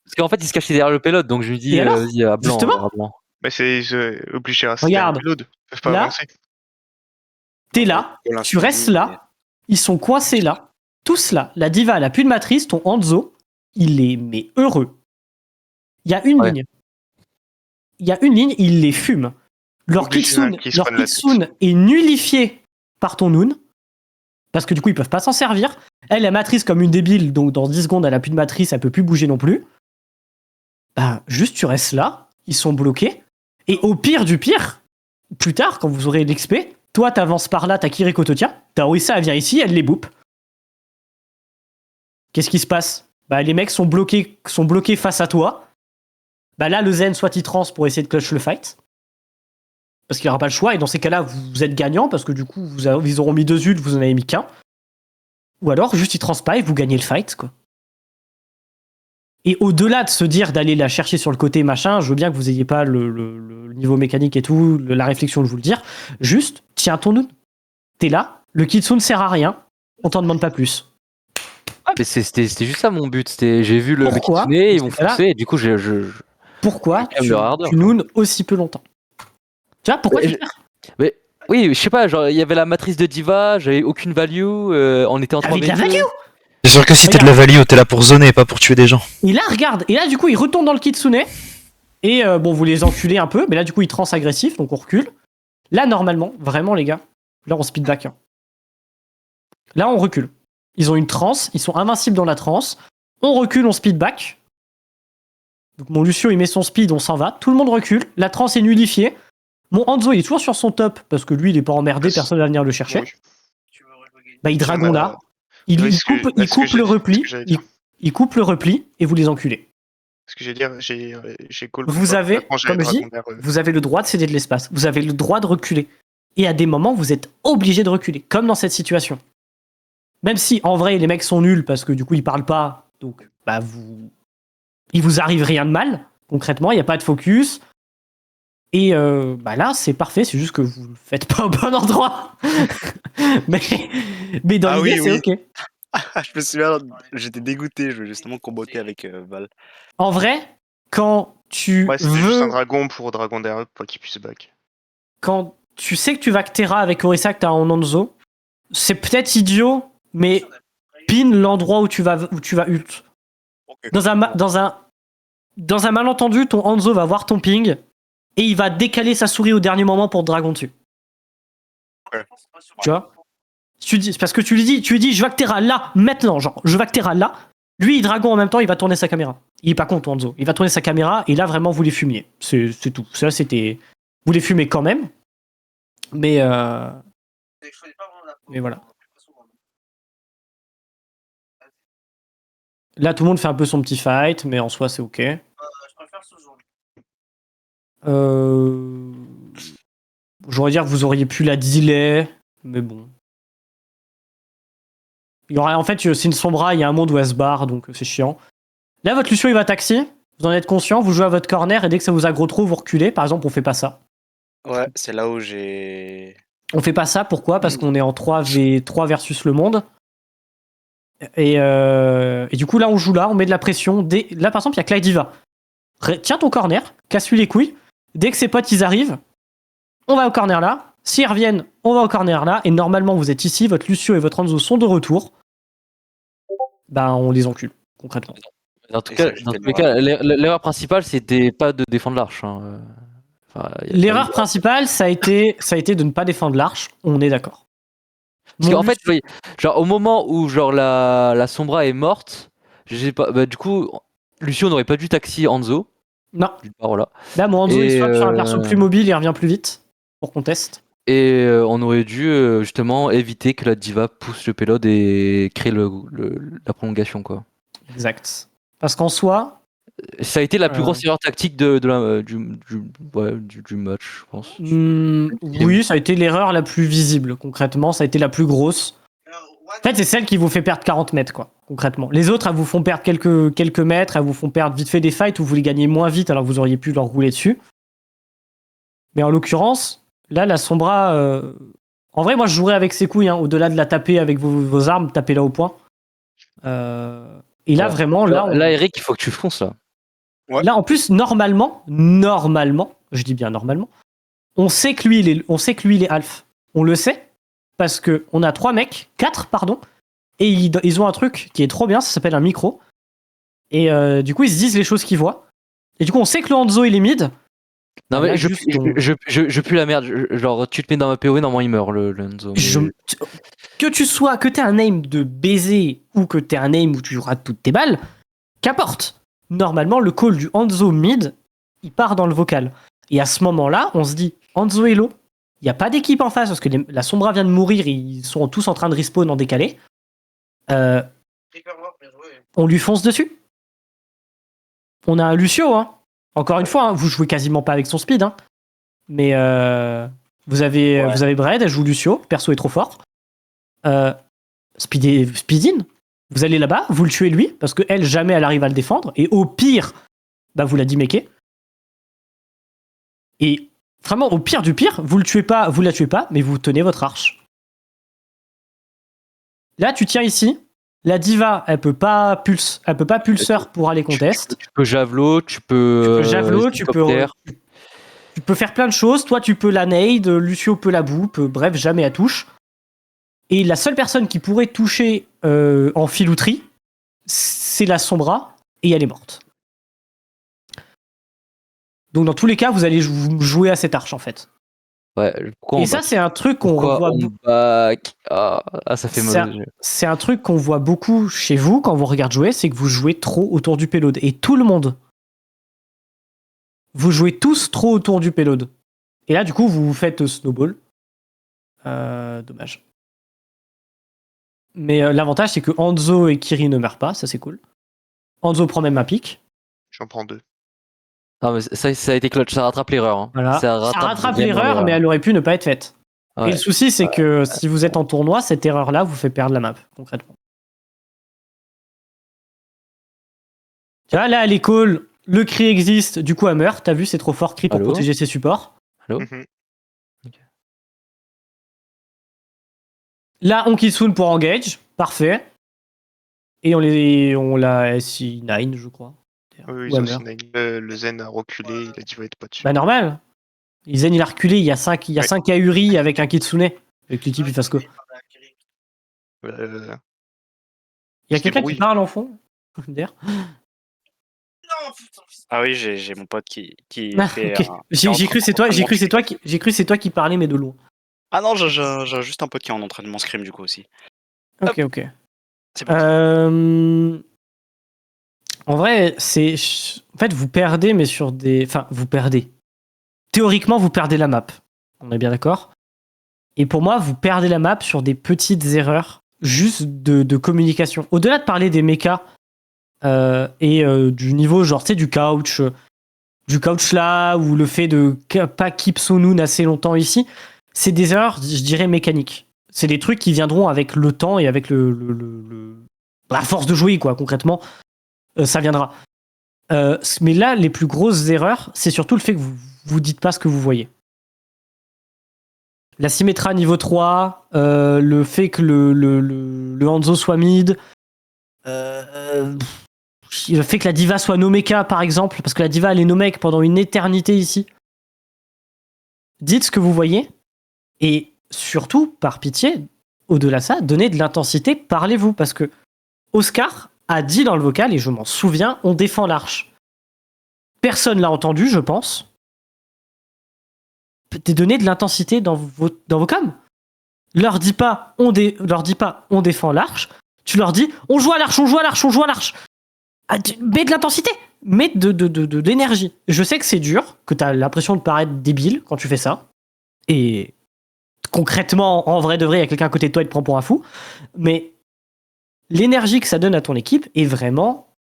Parce qu'en fait, il se cachait derrière le pilote, donc je me dis, Et alors vas-y, à blanc, Justement. à blanc. Mais c'est obligé à Regarde. un reload. Ils peuvent pas Là. avancer. T'es là, Pour tu l'instant, restes oui, là, ils sont coincés là. tous là, la diva, elle a plus de matrice, ton Hanzo, il est mais heureux. Il y a une Ouais. ligne. Il y a une ligne, il les fume. Leur Obligé, Kitsune, qu'il se leur prenne la Kitsune est nullifié par ton Noon. Parce que du coup, ils peuvent pas s'en servir. Elle, la matrice comme une débile, donc dans 10 secondes, elle a plus de matrice, elle peut plus bouger non plus. Bah, juste tu restes là, ils sont bloqués. Et au pire du pire, plus tard, quand vous aurez l'XP, toi t'avances par là, t'as Kiriko te tient, t'as Orisa, elle vient ici, elle les boupe. Qu'est-ce qui se passe? Bah, les mecs sont bloqués face à toi. Bah là, le Zen, soit il trans pour essayer de clutch le fight. Parce qu'il n'y aura pas le choix, et dans ces cas-là, vous êtes gagnant, parce que du coup, ils auront mis 2 ults, vous en avez mis qu'un. Ou alors, juste ils trans pas et vous gagnez le fight, quoi. Et au-delà de se dire d'aller la chercher sur le côté, machin, je veux bien que vous ayez pas le niveau mécanique et tout, la réflexion de vous le dire. Juste, tiens ton Noon. T'es là, le Kitsune sert à rien, on t'en demande pas plus. Mais c'était juste ça mon but. J'ai vu le Pourquoi Kitsune, ils vont Parce que là- foncer, et du coup, Pourquoi Calme leur ardeur, tu Noon aussi peu longtemps? Tu vois, pourquoi Mais tu je- perds? Mais oui, je sais pas, genre, il y avait la matrice de Diva, j'avais aucune value, on était en 3 Avec la value. C'est sûr que si t'es de la value, t'es là pour zoner, pas pour tuer des gens. Et là, regarde, et là, du coup, il retourne dans le Kitsune. Et bon, vous les enculez un peu, mais là, du coup, il trans agressif, donc on recule. Là, normalement, vraiment, les gars, là, on speed back. Hein. Là, on recule. Ils ont une transe, ils sont invincibles dans la transe. On recule, on speed back. Donc, mon Lucio, il met son speed, on s'en va. Tout le monde recule. La transe est nullifiée. Mon Hanzo, il est toujours sur son top, parce que lui, il est pas emmerdé, personne va venir le chercher. Oui. Bah, il dragon là. Il, Oui, il ce que- coupe, ce il que coupe j'ai- le ce que repli. j'allais dire. Il coupe le repli, et vous les enculez. Ce que j'ai dire, j'ai call. Vous avez, Maintenant, j'ai comme je dis, Dragon vers, vous avez le droit de céder de l'espace. Vous avez le droit de reculer. Et à des moments, vous êtes obligé de reculer, comme dans cette situation. Même si, en vrai, les mecs sont nuls parce que du coup, ils parlent pas. Donc, bah, il vous arrive rien de mal. Concrètement, il n'y a pas de focus. Et bah là, c'est parfait. C'est juste que vous le faites pas au bon endroit. mais dans Ah l'idée, oui, c'est oui. ok. Je me souviens, j'étais dégoûté, je veux justement comboter avec Val. En vrai, quand tu Ouais, c'était juste un veux, dragon pour Dragon derrière pour qu'il puisse back. quand tu sais que tu vas Terra avec Orisa que t'as en Hanzo, c'est peut-être idiot, mais pin l'endroit où tu vas ult. Ok. Dans un malentendu, ton Hanzo va voir ton ping et il va décaler sa souris au dernier moment pour te dragon dessus. Ouais. Tu vois? Parce que tu lui dis, je vais Terra là, maintenant, genre, je vais Terra là. Lui, il dragon en même temps, il va tourner sa caméra. Il est pas con, ton Hanzo. Il va tourner sa caméra et là, vraiment, vous les fumiez. C'est tout. Ça, c'était. Vous les fumez quand même. Mais voilà. Là, tout le monde fait un peu son petit fight, mais en soi, c'est ok. J'aurais dire que vous auriez pu la delay, mais bon. Il y aurait, en fait, c'est une Sombra, il y a un monde où elle se barre, donc c'est chiant. Là, votre Lucio, il va taxi. Vous en êtes conscient, vous jouez à votre corner, et dès que ça vous aggro trop, vous reculez. Par exemple, on fait pas ça. Ouais, c'est là où j'ai. On fait pas ça, pourquoi? Parce qu'on est en 3v3 versus le monde. Et du coup, là, on joue là, on met de la pression. Là, par exemple, il y a Clyde Diva. Tiens ton corner, casse-lui les couilles. Dès que ses potes, ils arrivent, on va au corner là. S'ils reviennent, on va au corner là. Et normalement, vous êtes ici, votre Lucio et votre Hanzo sont de retour. Ben, on les encule, concrètement. Dans tous Et ça, cas, je dans fais tous les le cas, l'erreur principale, c'était pas de défendre l'arche. Hein. Enfin, y a L'erreur pas eu- principale, ça a été de ne pas défendre l'arche. On est d'accord. Parce Mon qu'en fait, Lucio- oui, genre au moment où genre la Sombra est morte, je sais pas, bah, du coup, Lucio n'aurait pas dû taxi Hanzo. non, D'une part, voilà. là, mon Hanzo, il Et, swap sur un perso plus mobile, il revient plus vite pour qu'on teste. Et on aurait dû justement éviter que la diva pousse le payload et créer la prolongation, quoi. Exact. Parce qu'en soi, Ça a été la plus grosse erreur tactique du match, je pense. oui, ça a été l'erreur la plus visible, concrètement. Ça a été la plus grosse. En fait, c'est celle qui vous fait perdre 40 mètres, quoi, concrètement. Les autres, elles vous font perdre quelques mètres, elles vous font perdre vite fait des fights où vous les gagnez moins vite alors que vous auriez pu leur rouler dessus. Mais en l'occurrence, là, la Sombra... En vrai, moi, je jouerais avec ses couilles, hein, au-delà de la taper avec vos armes, taper-la au point. Et là, Ouais. vraiment, Là, Eric, il faut que tu fonces, là. Ouais. Là, en plus, normalement, je dis bien normalement, on sait que lui, il est alpha. On le sait parce que on a 4 pardon, Et ils ont un truc qui est trop bien, ça s'appelle un micro. Et du coup, ils se disent les choses qu'ils voient. Et du coup, on sait que le Hanzo, il est mid. Non, mais Là, je juste, pue la merde. Genre, tu te mets dans ma POE, normalement, il meurt, le Hanzo. Mais- que t'aies un aim de baiser ou que t'aies un aim où tu rates toutes tes balles, qu'importe. Normalement, le call du Hanzo mid, il part dans le vocal. Et à ce moment-là, on se dit, Hanzo est low. Il n'y a pas d'équipe en face parce que la Sombra vient de mourir. Ils sont tous en train de respawn en décalé. On lui fonce dessus. On a un Lucio, hein. Encore une fois, hein, vous jouez quasiment pas avec son speed, hein. Mais vous avez Bread, elle joue Lucio, perso est trop fort. Speedin, vous allez là-bas, vous le tuez lui, parce que elle, jamais elle arrive à le défendre, et au pire, bah vous la diméquez. Et vraiment, au pire du pire, vous la tuez pas, mais vous tenez votre arche. Là, tu tiens ici. La diva, elle peut pas pulseur pour aller contest. Tu peux javelot, tu peux Tu peux faire plein de choses. Toi, tu peux la nade, Lucio peut la boupe, bref, jamais elle touche. Et la seule personne qui pourrait toucher en filouterie, c'est la Sombra, et elle est morte. Donc dans tous les cas, vous allez jouer à cette arche, en fait. Ouais, Et ça, c'est un truc qu'on voit ça fait mal. C'est un truc qu'on voit beaucoup chez vous quand on vous regarde jouer, c'est que vous jouez trop autour du payload. Et tout le monde. Vous jouez tous trop autour du payload. Et là, du coup, vous faites snowball. Dommage. Mais l'avantage, c'est que Hanzo et Kiri ne meurent pas, ça c'est cool. Hanzo prend même un pic. J'en prends 2. Non, mais ça a été clutch, ça rattrape l'erreur. Hein. Voilà. Ça rattrape l'erreur, mais elle aurait pu ne pas être faite. Ouais. Et le souci, c'est que si vous êtes en tournoi, cette erreur-là vous fait perdre la map, concrètement. Tu vois, là, elle est call, le cri existe, du coup, elle meurt. T'as vu, c'est trop fort, cri pour protéger ses supports. Allô Mhm. Okay. Là, on Kitsune pour engage, parfait. Et on l'a SI9, je crois. Oui, Ou elle ils ont meurt. le Zen a reculé, il a dit va être pas dessus. Bah normal. Zen il a reculé, il y a 5 Kauri avec un Kitsune. Avec le type il fasse quoi. Il y a quelqu'un qui parle en fond d'ailleurs. Ah oui, j'ai mon pote qui fait. Okay. J'ai cru c'est toi qui parlais mais de loin. Ah non, j'ai juste un pote qui est en entraînement scrim du coup aussi. Ok. C'est bon. En vrai, en fait, vous perdez, mais sur des. Enfin, vous perdez. Théoriquement, vous perdez la map. On est bien d'accord. Et pour moi, vous perdez la map sur des petites erreurs juste de communication. Au-delà de parler des mechas et du niveau, genre, tu sais, du couch là, ou le fait de pas keep Sonoon assez longtemps ici, c'est des erreurs, je dirais, mécaniques. C'est des trucs qui viendront avec le temps et avec la force de jouer, quoi, concrètement. Ça viendra. Mais là, les plus grosses erreurs, c'est surtout le fait que vous dites pas ce que vous voyez. La Symmetra niveau 3, le fait que le Hanzo soit mid, le fait que la diva soit no mecha, par exemple, parce que la diva elle est no mech pendant une éternité ici. Dites ce que vous voyez, et surtout, par pitié, au-delà de ça, donnez de l'intensité, parlez-vous, parce que Oscar a dit dans le vocal, et je m'en souviens, on défend l'arche. Personne l'a entendu, je pense. Donner de l'intensité dans vos coms. Leur dis pas, on défend l'arche. Tu leur dis, on joue à l'arche. Mets de l'intensité. Mets de l'énergie. Je sais que c'est dur, que t'as l'impression de paraître débile quand tu fais ça. Et concrètement, en vrai de vrai, il y a quelqu'un à côté de toi, il te prend pour un fou. Mais l'énergie que ça donne à ton équipe est vraiment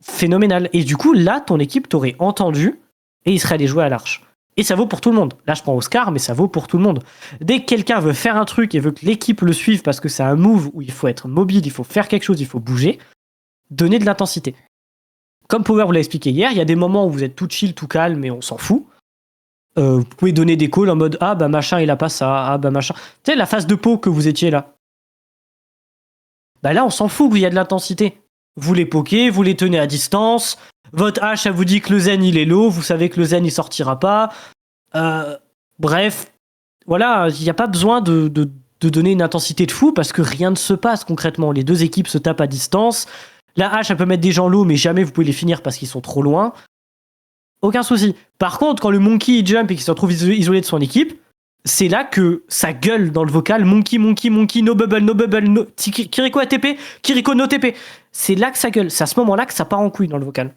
phénoménale. Et du coup, là, ton équipe t'aurait entendu et il serait allé jouer à l'arche. Et ça vaut pour tout le monde. Là, je prends Oscar, mais ça vaut pour tout le monde. Dès que quelqu'un veut faire un truc et veut que l'équipe le suive parce que c'est un move où il faut être mobile, il faut faire quelque chose, il faut bouger, donnez de l'intensité. Comme Power vous l'a expliqué hier, il y a des moments où vous êtes tout chill, tout calme, et on s'en fout. Vous pouvez donner des calls en mode « Ah, bah machin, il a pas ça. Ah, bah machin. » Tu sais, la phase de pot que vous étiez là. Bah là, on s'en fout qu'il y a de l'intensité. Vous les pokez, vous les tenez à distance. Votre hache, ça vous dit que le zen, il est low. Vous savez que le zen, il sortira pas. Bref, voilà, il n'y a pas besoin de de donner une intensité de fou parce que rien ne se passe concrètement. Les deux équipes se tapent à distance. La hache, elle peut mettre des gens low, mais jamais vous pouvez les finir parce qu'ils sont trop loin. Aucun souci. Par contre, quand le monkey il jump et qu'il se retrouve isolé de son équipe, c'est là que ça gueule dans le vocal. Monkey, no bubble, no... Kiriko ATP, Kiriko no TP. C'est là que ça gueule. C'est à ce moment-là que ça part en couille dans le vocal.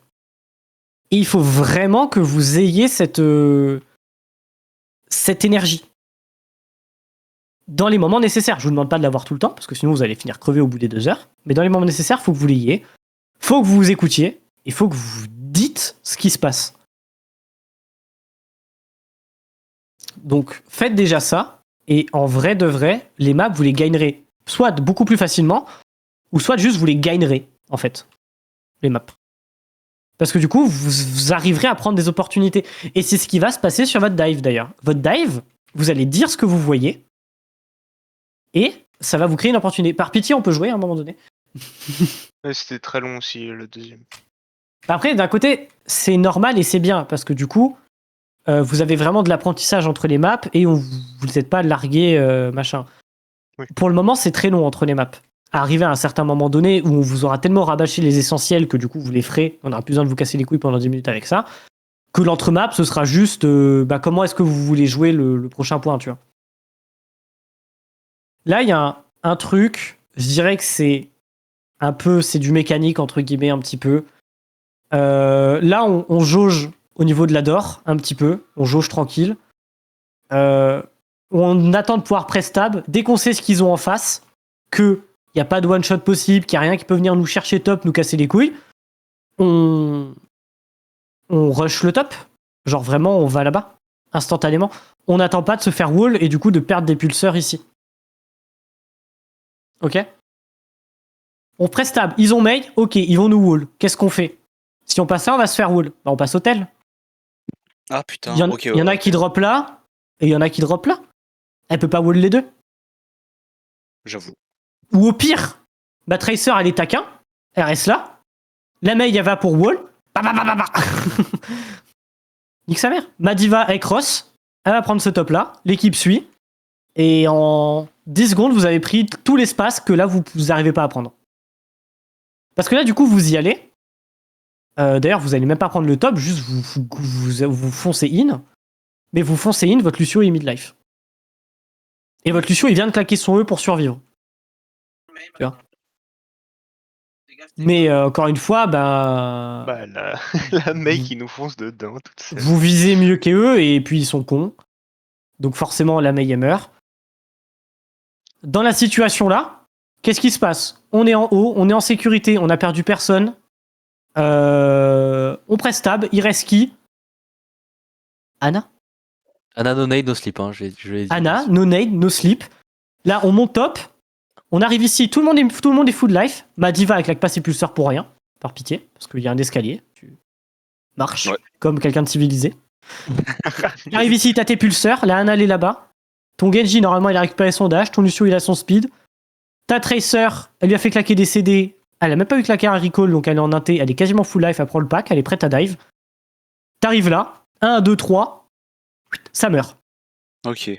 Et il faut vraiment que vous ayez cette énergie. Dans les moments nécessaires. Je vous demande pas de l'avoir tout le temps, parce que sinon vous allez finir crevé au bout des 2 heures. Mais dans les moments nécessaires, il faut que vous l'ayez. Il faut que vous vous écoutiez. Il faut que vous dites ce qui se passe. Donc, faites déjà ça. Et en vrai de vrai, les maps, vous les gagnerez soit beaucoup plus facilement, ou soit juste vous les gagnerez, en fait. Les maps. Parce que du coup, vous arriverez à prendre des opportunités. Et c'est ce qui va se passer sur votre dive, d'ailleurs. Votre dive, vous allez dire ce que vous voyez. Et ça va vous créer une opportunité. Par pitié, on peut jouer à un moment donné. Ouais, c'était très long aussi, le deuxième. Après, d'un côté, c'est normal et c'est bien, parce que du coup, vous avez vraiment de l'apprentissage entre les maps et vous n'êtes pas largué, machin. Oui. Pour le moment, c'est très long entre les maps. Arriver à un certain moment donné où on vous aura tellement rabâché les essentiels que du coup, vous les ferez, on n'aura plus besoin de vous casser les couilles pendant 10 minutes avec ça, que l'entremap, ce sera juste comment est-ce que vous voulez jouer le prochain point, tu vois. Là, il y a un truc, je dirais que c'est du mécanique, entre guillemets, un petit peu. Là, on jauge au niveau de la door, un petit peu. On jauge tranquille. On attend de pouvoir press-tab. Dès qu'on sait ce qu'ils ont en face, qu'il n'y a pas de one-shot possible, qu'il n'y a rien qui peut venir nous chercher top, nous casser les couilles, on rush le top. Genre vraiment, on va là-bas, instantanément. On n'attend pas de se faire wall et du coup de perdre des pulseurs ici. Ok. On press tab, ils ont mail, ok, ils vont nous wall. Qu'est-ce qu'on fait? Si on passe là, on va se faire wall. Bah, on passe hôtel. Ah putain, Il y ok. en a qui drop là, et il y en a qui drop là. Elle peut pas wall les deux. J'avoue. Ou au pire, bah Tracer, elle est taquin, elle reste là. La mail, elle va pour wall. Nique sa mère. Madiva, elle cross, elle va prendre ce top là, l'équipe suit. Et en 10 secondes, vous avez pris tout l'espace que là, vous n'arrivez pas à prendre. Parce que là, du coup, vous y allez. D'ailleurs, vous n'allez même pas prendre le top, juste vous foncez in. Mais vous foncez in, votre Lucio est mid-life. Et votre Lucio, il vient de claquer son E pour survivre. Tu vois. Mais encore une fois, Bah, la Mei qui nous fonce dedans, toute seule. vous visez mieux qu'eux, et puis ils sont cons. Donc forcément, la Mei meurt. Dans la situation là, qu'est-ce qui se passe? On est en haut, on est en sécurité, on a perdu personne. On press tab, il reste qui? Anna? Anna no nade, no sleep. Hein, je l'ai dit. Anna, no nade, no sleep. Là, on monte top. On arrive ici, tout le monde est full life. Madiva elle claque pas ses pulseurs pour rien, par pitié, parce qu'il y a un escalier. Tu marches comme quelqu'un de civilisé. Tu arrives ici, t'as tes pulseurs. La Anna elle est là-bas. Ton Genji, normalement, il a récupéré son dash. Ton Lucio, il a son speed. Ta Tracer, elle lui a fait claquer des CD. Elle a même pas eu claquer un recall, donc elle est en inté. Elle est quasiment full life. Elle prend le pack. Elle est prête à dive. T'arrives là. 1, 2, 3. Ça meurt. Ok.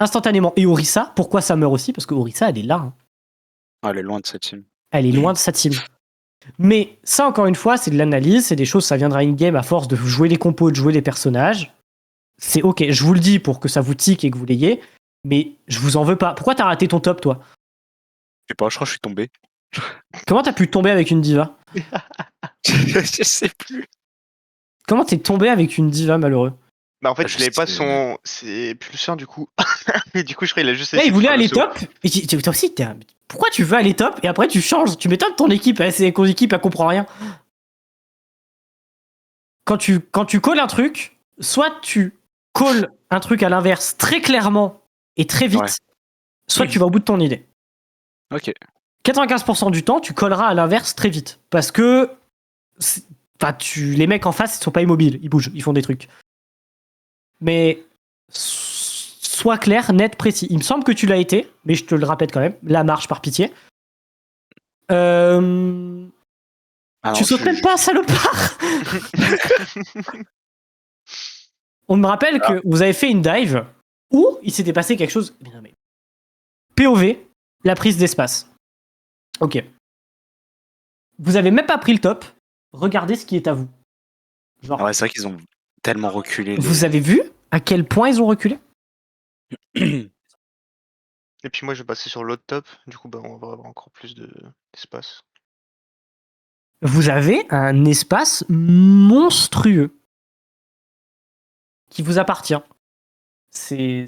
Instantanément. Et Orisa, pourquoi ça meurt aussi? Parce que Orisa, elle est là. Hein. Ah, elle est loin de cette team. Elle est loin de sa team. Mais ça, encore une fois, c'est de l'analyse. C'est des choses, ça viendra in-game à force de jouer les compos, de jouer les personnages. C'est ok, je vous le dis pour que ça vous tique et que vous l'ayez, mais je vous en veux pas. Pourquoi t'as raté ton top, toi? Je sais pas, je crois que je suis tombé. Comment t'as pu tomber avec une diva? Je sais plus. Comment t'es tombé avec une diva, malheureux? Bah en fait, Je je l'avais pas sais. son... C'est pulseur du coup. Et du coup, je crois qu'il a juste... Là, essayé il de voulait faire le aller saut. top, et toi aussi, pourquoi tu veux aller top, et après tu changes? Tu m'étonnes, ton équipe, ton équipe, elle comprend rien. Quand tu calls un truc, soit tu calls un truc à l'inverse très clairement et très vite, Ouais. soit tu vas au bout de ton idée. Ok. 95% du temps, tu colleras à l'inverse très vite. Parce que les mecs en face, ils sont pas immobiles. Ils bougent, ils font des trucs. Mais sois clair, net, précis. Il me semble que tu l'as été, mais je te le répète quand même. La marche, par pitié. Ah non, Tu sautes même pas, salopard. On me rappelle que vous avez fait une dive où il s'était passé quelque chose. Mais non, mais POV, la prise d'espace. Ok. Vous avez même pas pris le top. Regardez ce qui est à vous. Genre, Ah ouais, c'est vrai qu'ils ont tellement reculé. vous avez vu à quel point ils ont reculé? Et puis moi je vais passer sur l'autre top, du coup bah on va avoir encore plus d'espace. Vous avez un espace monstrueux qui vous appartient. C'est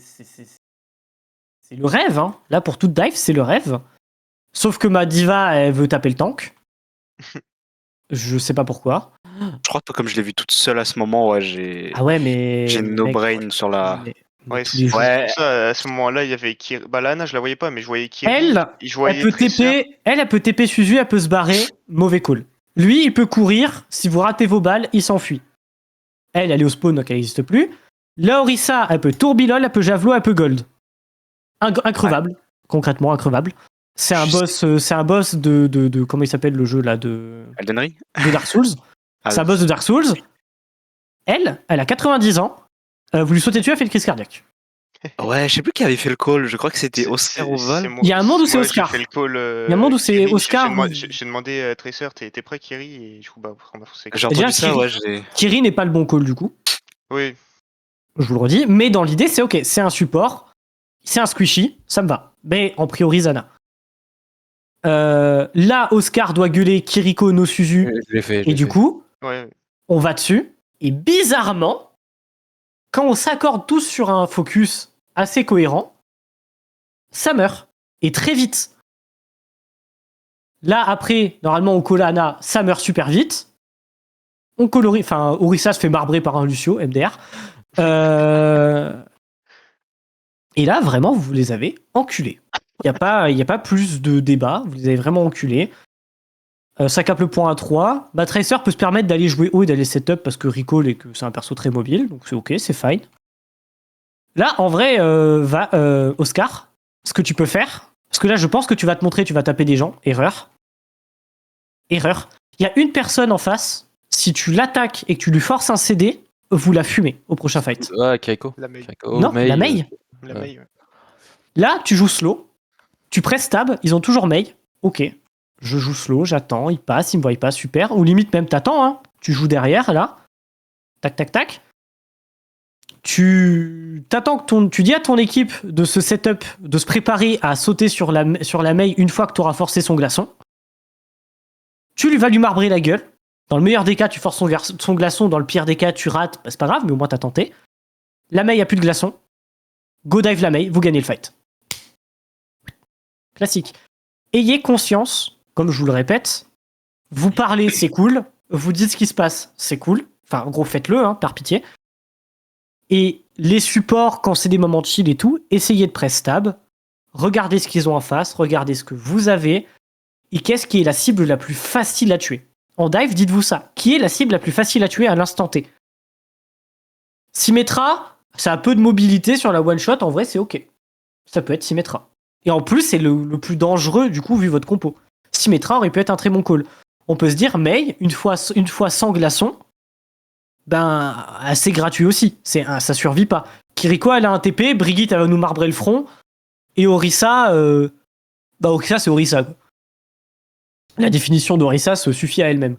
le rêve, hein. Là, pour toute dive, c'est le rêve. Sauf que ma diva, elle veut taper le tank. Je sais pas pourquoi. Je crois que comme je l'ai vu toute seule à ce moment, ouais, j'ai Ah ouais, mais... j'ai mec, no-brain sur la... mais Ouais, tous les jours. Ouais. c'est pour ça, à ce moment-là il y avait Kiri. Bah Lana je la voyais pas, mais je voyais Kiri. Elle, et je voyais elle peut Tracer. TP, elle peut TP Suzu, elle peut se barrer, mauvais call. Lui, il peut courir, si vous ratez vos balles, il s'enfuit. Elle est au spawn, donc elle n'existe plus. La Orisa, elle peut tourbillol, elle peut javelot, elle peut gold. Increvable, concrètement increvable. C'est un boss de comment il s'appelle le jeu là de Elden Ring. Dark Souls. Ah C'est un oui. boss de Dark Souls. Elle a 90 ans. Vous lui sautez dessus, elle fait une crise cardiaque. Ouais, je sais plus qui avait fait le call, je crois que c'était Oscar au vol. Il y a un monde où c'est Moi, Oscar. j'ai fait le call, Il y a un monde où c'est Kiri, Oscar où- J'ai demandé à Tracer, t'es prêt Kiri? Et du coup bah après, on a forcé. J'ai Déjà, entendu ça, Kiri- ouais, j'ai... Kiri n'est pas le bon call du coup. Oui, Je vous le redis. Mais dans l'idée, c'est ok. C'est un support. C'est un squishy. Ça me va. Mais en priori, Zana. Là, Oscar doit gueuler Kiriko no Suzu. Je l'ai fait. Et du coup, ouais. on va dessus. Et bizarrement, quand on s'accorde tous sur un focus assez cohérent, ça meurt. Et très vite. Là, après, normalement, on colle Ana, ça meurt super vite. On colorie. Enfin, Orisa se fait marbrer par un Lucio, MDR. Et là, vraiment, vous les avez enculés. Il n'y a pas plus de débat. Vous les avez vraiment enculés. Ça capte le point à 3. Bah, Tracer peut se permettre d'aller jouer haut et d'aller setup parce que recall et que c'est un perso très mobile. Donc c'est ok, c'est fine. Là, en vrai, Oscar, ce que tu peux faire, parce que là, je pense que tu vas te montrer, tu vas taper des gens. Erreur. Erreur. Il y a une personne en face. Si tu l'attaques et que tu lui forces un CD, vous la fumez au prochain fight. Ouais, Kiriko. La Mei. Kiriko, Non, Mei, la Mei. La Ouais. Mei, ouais. Là, tu joues slow. Tu presses tab. Ils ont toujours Mei. Ok. Je joue slow, j'attends. Ils passent, ils me voient pas. Super. Ou limite, même, t'attends. Hein. Tu joues derrière, là. Tac, tac, tac. Tu t'attends que tu dis à ton équipe de se setup, de se préparer à sauter sur la Mei une fois que tu auras forcé son glaçon. Tu lui vas lui marbrer la gueule. Dans le meilleur des cas, tu forces son glaçon. Dans le pire des cas, tu rates. Bah, c'est pas grave, mais au moins t'as tenté. La Mei a plus de glaçon. Go dive la Mei, vous gagnez le fight. Classique. Ayez conscience, comme je vous le répète, vous parlez, c'est cool. Vous dites ce qui se passe, c'est cool. Enfin, en gros, faites-le, hein, par pitié. Et les supports, quand c'est des moments de chill et tout, essayez de press tab. Regardez ce qu'ils ont en face, regardez ce que vous avez. Et qu'est-ce qui est la cible la plus facile à tuer? En dive, dites-vous ça. Qui est la cible la plus facile à tuer à l'instant T? Symmetra, ça a peu de mobilité sur la one-shot, en vrai, c'est ok. Ça peut être Symmetra. Et en plus, c'est le plus dangereux, du coup, vu votre compo. Symmetra aurait pu être un très bon call. On peut se dire, Mei, une fois sans glaçon, ben, c'est gratuit aussi. Ça survit pas. Kiriko, elle a un TP, Brigitte, elle va nous marbrer le front, et Orisa, Orisa, c'est Orisa, quoi. La définition d'Orisa se suffit à elle-même.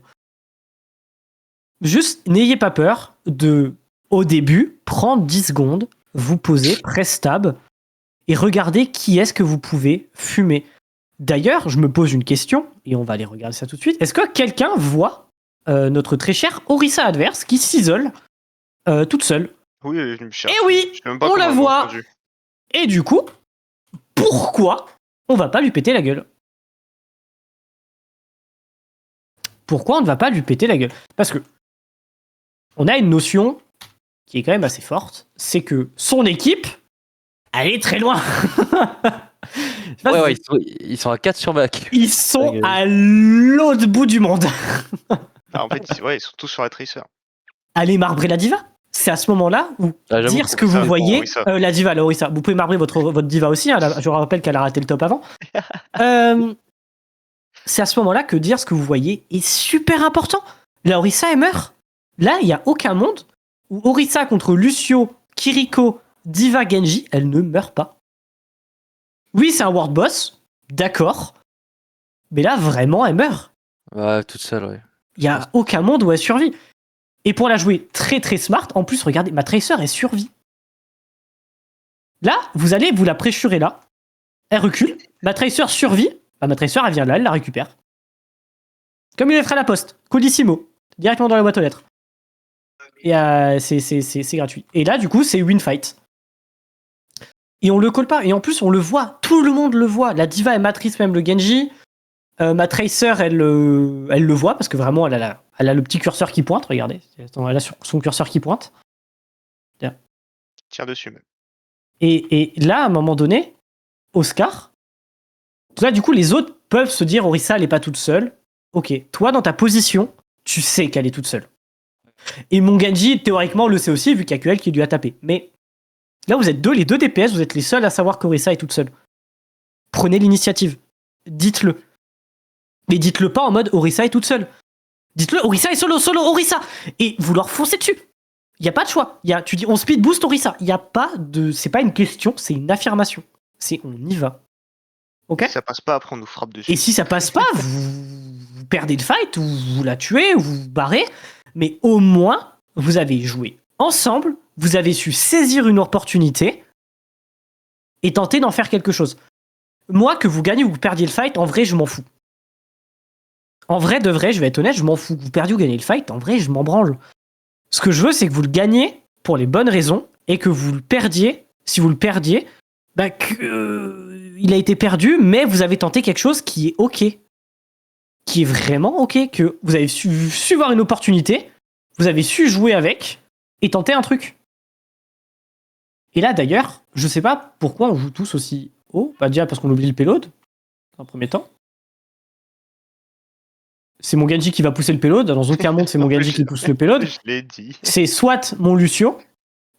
Juste, n'ayez pas peur de, au début, prendre 10 secondes, vous poser, press tab, et regardez qui est-ce que vous pouvez fumer. D'ailleurs, je me pose une question, et on va aller regarder ça tout de suite. Est-ce que quelqu'un voit notre très cher Orisa adverse qui s'isole toute seule? Oui, je me cherche. Eh oui, Je sais même pas on la comment voit. entendu. Et du coup, pourquoi on va pas lui péter la gueule? Pourquoi on ne va pas lui péter la gueule? Parce que on a une notion qui est quand même assez forte, c'est que son équipe, elle est très loin. Je sais pas Ouais, si- ouais, ils sont à 4 sur bac. Ils sont Ouais. à l'autre bout du monde. Ah, en fait, ils sont tous sur la Tracer. Allez marbrer la diva. C'est à ce moment-là où Ah, j'avoue dire que ce que ça, vous voyez. Orisa. La diva, la Orisa. Vous pouvez marbrer votre diva aussi. Hein, je vous rappelle qu'elle a raté le top avant. C'est à ce moment-là que dire ce que vous voyez est super important. La Orisa, elle meurt. Là, il n'y a aucun monde où Orisa contre Lucio, Kiriko, Diva, Genji, elle ne meurt pas. Oui, c'est un world boss, d'accord. Mais là, vraiment, elle meurt. Ouais, toute seule, ouais. Il n'y a aucun monde où elle survit. Et pour la jouer très très smart, en plus, regardez, ma Tracer, elle survit. Là, vous allez vous la pressurer là. Elle recule. Ma Tracer survit. Bah, ma Tracer, elle vient là, elle la récupère. Comme il le ferait à la poste. Colissimo. Directement dans la boîte aux lettres. Et c'est gratuit. Et là, du coup, c'est win fight. Et on le colle pas. Et en plus, on le voit. Tout le monde le voit. La diva, elle matrice même le Genji. Ma Tracer, elle le voit parce que vraiment, elle a le petit curseur qui pointe. Regardez. Elle a son curseur qui pointe. Tire dessus même. Et là, à un moment donné, Oscar. Là, du coup, les autres peuvent se dire Orisa, elle est pas toute seule. Ok, toi, dans ta position, tu sais qu'elle est toute seule. Et mon Genji, théoriquement, le sait aussi, vu qu'il y a que elle qui lui a tapé. Mais là, vous êtes les deux DPS, vous êtes les seuls à savoir qu'Orisa est toute seule. Prenez l'initiative. Dites-le. Mais dites-le pas en mode Orisa est toute seule. Dites-le, Orisa est solo, Orisa. Et vous leur foncez dessus. Il n'y a pas de choix. Tu dis on speed boost Orisa. Il y a pas de. C'est pas une question, c'est une affirmation. C'est on y va. Ok. Si ça passe pas, après on nous frappe dessus. Et si ça passe pas, vous perdez le fight, ou vous la tuez, ou vous vous barrez. Mais au moins, vous avez joué ensemble, vous avez su saisir une opportunité et tenter d'en faire quelque chose. Moi, que vous gagnez ou que vous perdiez le fight, en vrai, je m'en fous. En vrai, de vrai, je vais être honnête, je m'en fous. Que vous perdiez ou gagnez le fight, en vrai, je m'en branle. Ce que je veux, c'est que vous le gagnez pour les bonnes raisons et que vous le perdiez. Si vous le perdiez, bah, il a été perdu, mais vous avez tenté quelque chose qui est ok. Qui est vraiment ok. Que vous avez su voir une opportunité, vous avez su jouer avec et tenter un truc. Et là, d'ailleurs, je sais pas pourquoi on joue tous aussi haut. Bah, déjà parce qu'on oublie le payload, en premier temps. C'est mon Genji qui va pousser le payload. Dans aucun monde, c'est mon Genji qui pousse le payload. Je l'ai dit. C'est soit mon Lucio,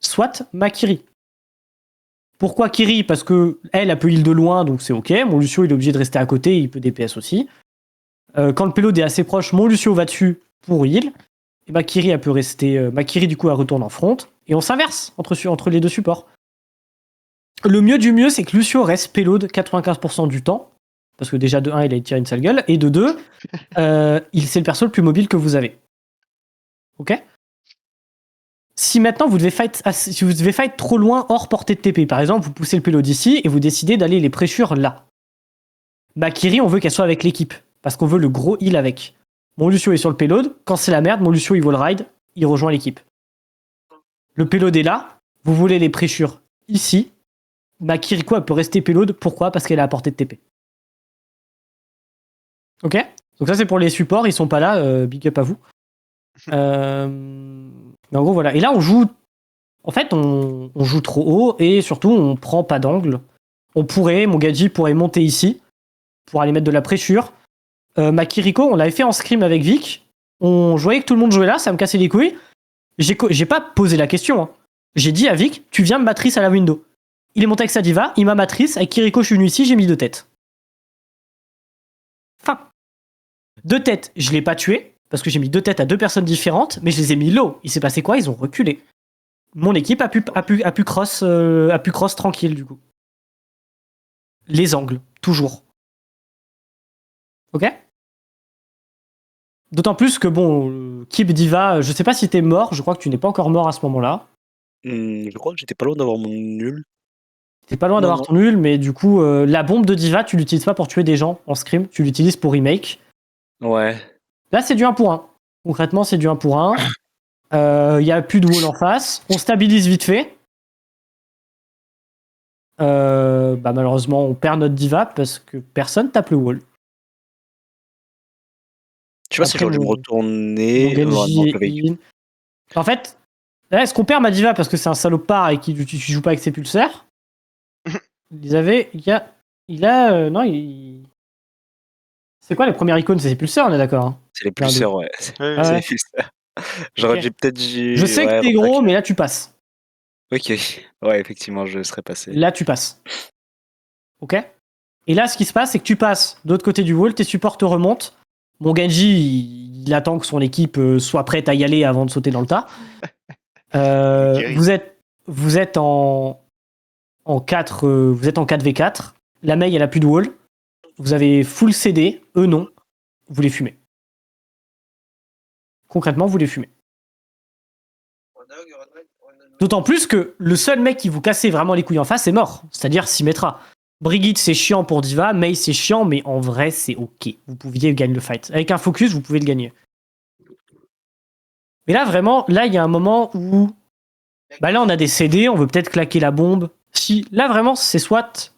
soit ma Kiri. Pourquoi Kiri? Parce que elle peut heal de loin, donc c'est ok. Mon Lucio, il est obligé de rester à côté, il peut DPS aussi. Quand le payload est assez proche, mon Lucio va dessus pour heal. Et ma Kiri, elle peut rester. Ma Kiri, du coup, elle retourne en front. Et on s'inverse entre les deux supports. Le mieux du mieux, c'est que Lucio reste payload 95% du temps. Parce que déjà, de 1, il a tiré une sale gueule. Et de 2, c'est le perso le plus mobile que vous avez. Ok? Si maintenant vous devez fight trop loin hors portée de TP, par exemple, vous poussez le payload ici et vous décidez d'aller les pressures là. Ma Kiri, on veut qu'elle soit avec l'équipe. Parce qu'on veut le gros heal avec. Mon Lucio est sur le payload. Quand c'est la merde, mon Lucio il vaut le ride. Il rejoint l'équipe. Le payload est là. Vous voulez les pressures ici. Ma Kiriko, elle peut rester payload. Pourquoi? Parce qu'elle est à portée de TP. Ok? Donc ça, c'est pour les supports. Ils sont pas là. Big up à vous. Mais en gros, voilà. Et là, on joue. En fait, on joue trop haut et surtout, on prend pas d'angle. Mon Genji pourrait monter ici pour aller mettre de la pressure. Ma Kiriko, on l'avait fait en scrim avec Vic. Je voyais que tout le monde jouait là, ça me cassait les couilles. J'ai pas posé la question. Hein. J'ai dit à Vic, tu viens me matrice à la window. Il est monté avec sa diva, il m'a matrice. Avec Kiriko, je suis venu ici, j'ai mis 2 têtes. Fin. 2 têtes, je l'ai pas tué. Parce que j'ai mis 2 têtes à 2 personnes différentes, mais je les ai mis low. Il s'est passé quoi? Ils ont reculé. Mon équipe a pu cross tranquille, du coup. Les angles, toujours. Ok? D'autant plus que, bon, Kip Diva, je sais pas si t'es mort, je crois que tu n'es pas encore mort à ce moment-là. Je crois que j'étais pas loin d'avoir mon nul. T'es pas loin d'avoir ton nul, mais du coup, la bombe de Diva, tu l'utilises pas pour tuer des gens en scrim, tu l'utilises pour remake. Ouais. Là, c'est du 1 pour 1. Concrètement, c'est du 1 pour 1. Y a plus de wall en face. On stabilise vite fait. Malheureusement, on perd notre diva parce que personne tape le wall. Je sais pas si j'aurais dû me retourner. En fait, là, est-ce qu'on perd ma diva parce que c'est un salopard et qu'il joue pas avec ses pulseurs? C'est quoi les premières icônes? C'est ses pulseurs, on est d'accord? Hein. C'est les pulseurs, ouais. C'est les pulseurs. J'aurais dû peut-être. Je sais que t'es gros, mais là tu passes. Ok. Ouais, effectivement, je serais passé. Là tu passes. Ok? Et là, ce qui se passe, c'est que tu passes de l'autre côté du wall, tes supports te remontent. Mon Genji, il attend que son équipe soit prête à y aller avant de sauter dans le tas. Vous êtes en 4v4. La Mei, elle a plus de wall. Vous avez full CD. Eux, non. Vous les fumez. Concrètement, vous les fumez. D'autant plus que le seul mec qui vous cassait vraiment les couilles en face est mort. C'est-à-dire Symmetra. Brigitte, c'est chiant pour Diva. Mei, c'est chiant, mais en vrai, c'est ok. Vous pouviez gagner le fight. Avec un focus, vous pouvez le gagner. Mais là, vraiment, là, il y a un moment où... Bah là, on a des CD, on veut peut-être claquer la bombe. Si, là, vraiment, c'est soit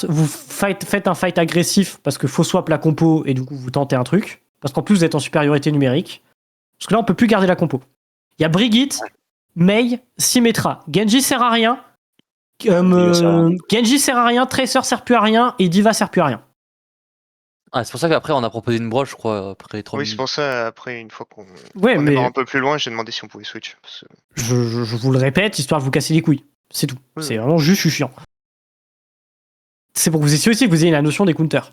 vous faites un fight agressif parce que faut swap la compo et du coup, vous tentez un truc. Parce qu'en plus, vous êtes en supériorité numérique. Parce que là, on peut plus garder la compo. Il y a Brigitte, Mei, Symmetra. Genji sert à rien. Genji sert à rien, Tracer sert plus à rien et Diva sert plus à rien. Ah, c'est pour ça qu'après, on a proposé une broche, je crois, après les 3 Oui, c'est minutes. pour ça, après, une fois qu'on Ouais, on est mais mort un peu plus loin, j'ai demandé si on pouvait switch. Parce que... je vous le répète, histoire de vous casser les couilles. C'est tout. Oui, C'est oui. vraiment juste chiant. C'est pour que vous essayiez aussi que vous ayez la notion des counters.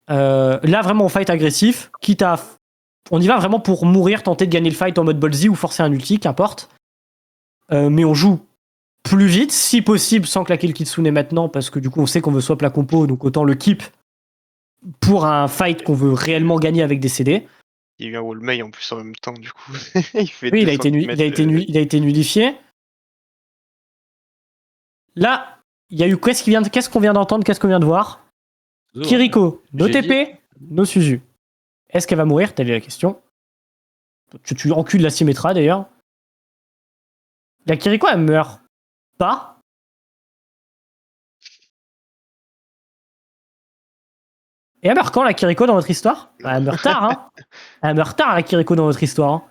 Là, vraiment, on fight agressif. Quitte à... On y va vraiment pour mourir, tenter de gagner le fight en mode ballsy ou forcer un ulti, qu'importe. Mais on joue plus vite, si possible, sans claquer le Kitsune maintenant, parce que du coup, on sait qu'on veut swap la compo, donc autant le keep pour un fight qu'on veut réellement gagner avec des CD. Il y a eu un wall Mei en plus en même temps, du coup. Il fait Oui, 2 il a été nullifié. Là, il y a eu qu'est-ce qu'on vient d'entendre, qu'est-ce qu'on vient de voir. Kiriko, no J'ai TP, no Suzu. Est-ce qu'elle va mourir? Telle est la question. Tu encules la Symmetra d'ailleurs. La Kiriko, elle meurt pas. Et elle meurt quand, la Kiriko, dans votre histoire? Elle meurt tard, hein. Elle meurt tard, la Kiriko, dans votre histoire. Hein.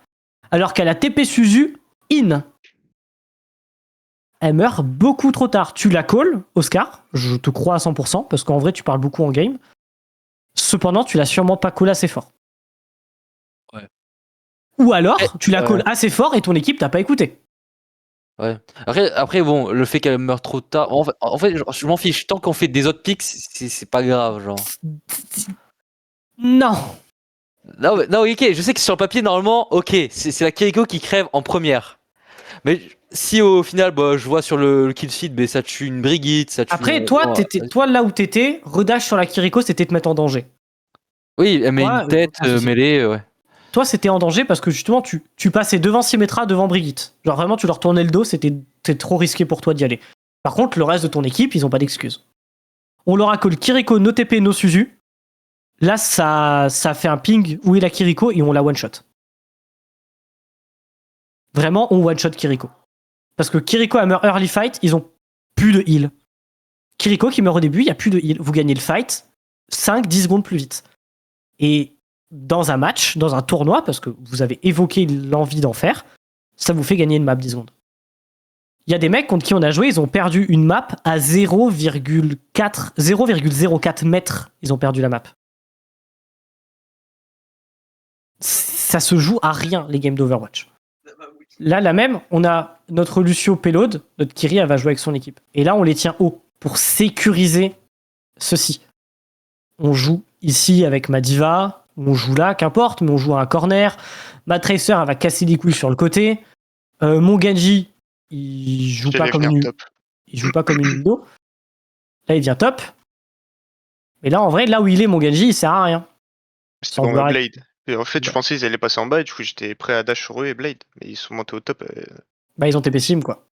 Alors qu'elle a TP Suzu in. Elle meurt beaucoup trop tard. Tu la calls, Oscar, je te crois à 100%, parce qu'en vrai, tu parles beaucoup en game. Cependant, tu l'as sûrement pas call assez fort. Ouais. Ou alors, tu la call assez fort et ton équipe t'a pas écouté. Ouais. Après, bon, le fait qu'elle meure trop tard, en fait, je m'en fiche. Tant qu'on fait des autres picks, c'est pas grave, genre. Non. Non, ok, je sais que sur le papier, normalement, ok, c'est la Kiriko qui crève en première. Mais si au final, bah, je vois sur le kill feed, bah, ça tue une Brigitte, ça tue... Après, toi, là où t'étais, redash sur la Kiriko, c'était te mettre en danger. Oui, elle met Ouais, une tête mêlée, ouais. Toi, c'était en danger parce que justement, tu passais devant Symmetra, devant Brigitte. Genre vraiment, tu leur tournais le dos, c'était trop risqué pour toi d'y aller. Par contre, le reste de ton équipe, ils ont pas d'excuses. On leur a call Kiriko, no TP, no Suzu. Là, ça fait un ping où est la Kiriko et on la one-shot. Vraiment, on one-shot Kiriko. Parce que Kiriko, elle meurt early fight, ils ont plus de heal. Kiriko qui meurt au début, il n'y a plus de heal. Vous gagnez le fight 5-10 secondes plus vite. Et dans un match, dans un tournoi, parce que vous avez évoqué l'envie d'en faire, ça vous fait gagner une map 10 secondes. Il y a des mecs contre qui on a joué, ils ont perdu une map à 0,04 mètres. Ils ont perdu la map. Ça se joue à rien, les games d'Overwatch. Là, même, on a notre Lucio Payload, notre Kiri, elle va jouer avec son équipe. Et là, on les tient haut pour sécuriser ceci. On joue ici avec ma Diva, on joue là, qu'importe, mais on joue à un corner. Ma Tracer, elle va casser les couilles sur le côté. Mon Genji, il joue pas comme une Ludo. Là, il vient top. Mais là, en vrai, là où il est, mon Genji, il sert à rien. C'était bon, Blade. Et en fait, je pensais qu'ils allaient passer en bas et du coup, j'étais prêt à dash sur eux et Blade. Mais ils sont montés au top. Bah, ils ont TP Sim, quoi.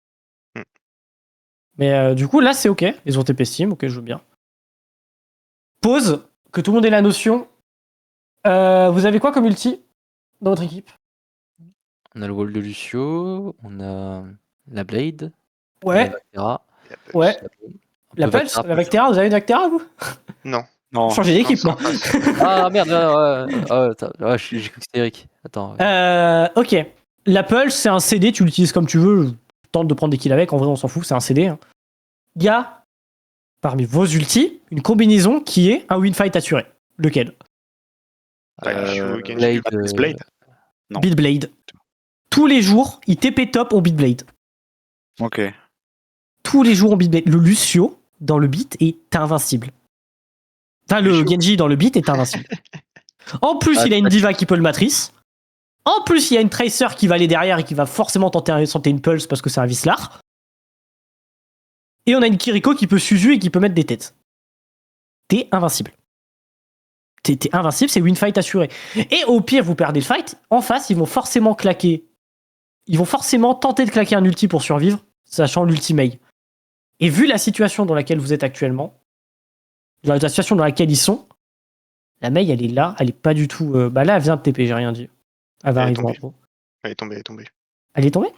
Mais du coup, là, c'est ok. Ils ont TP Sim, ok, je joue bien. Pause, que tout le monde ait la notion. Vous avez quoi comme ulti dans votre équipe? On a le wall de Lucio, on a la Blade. Ouais. La ouais. La Pulse, la Vectera, vous avez une Vectera, vous? Non. Non. Changez d'équipe, non? Ah merde, ouais, j'ai cru que c'était Eric. Attends. Ok. La Pulse, c'est un CD, tu l'utilises comme tu veux. Tente de prendre des kills avec, en vrai, on s'en fout, c'est un CD. Hein. Il y a, parmi vos ultis, une combinaison qui est un win fight assuré. Lequel? Blade. Non. Beat Blade. Tous les jours, il TP top au Beat Blade. Ok. Tous les jours, on Beat Blade. Le Lucio, dans le beat, est invincible. Enfin, le Genji, dans le beat, est invincible. En plus, il a une Diva qui peut le matrice. En plus, il y a une Tracer qui va aller derrière et qui va forcément tenter une Pulse parce que c'est un Vislar. Et on a une Kiriko qui peut Suzu et qui peut mettre des têtes. t'es invincible. T'es invincible, c'est win fight assuré. Et au pire, vous perdez le fight, en face, ils vont forcément claquer. Ils vont forcément tenter de claquer un ulti pour survivre, sachant l'ulti Mei. Et vu la situation dans laquelle vous êtes actuellement, la situation dans laquelle ils sont, la Mei, elle est là, elle est pas du tout... Bah là, elle vient de TP, j'ai rien dit. Elle va Elle est arriver en tombée. gros. Elle est tombée, elle est tombée. Elle est tombée?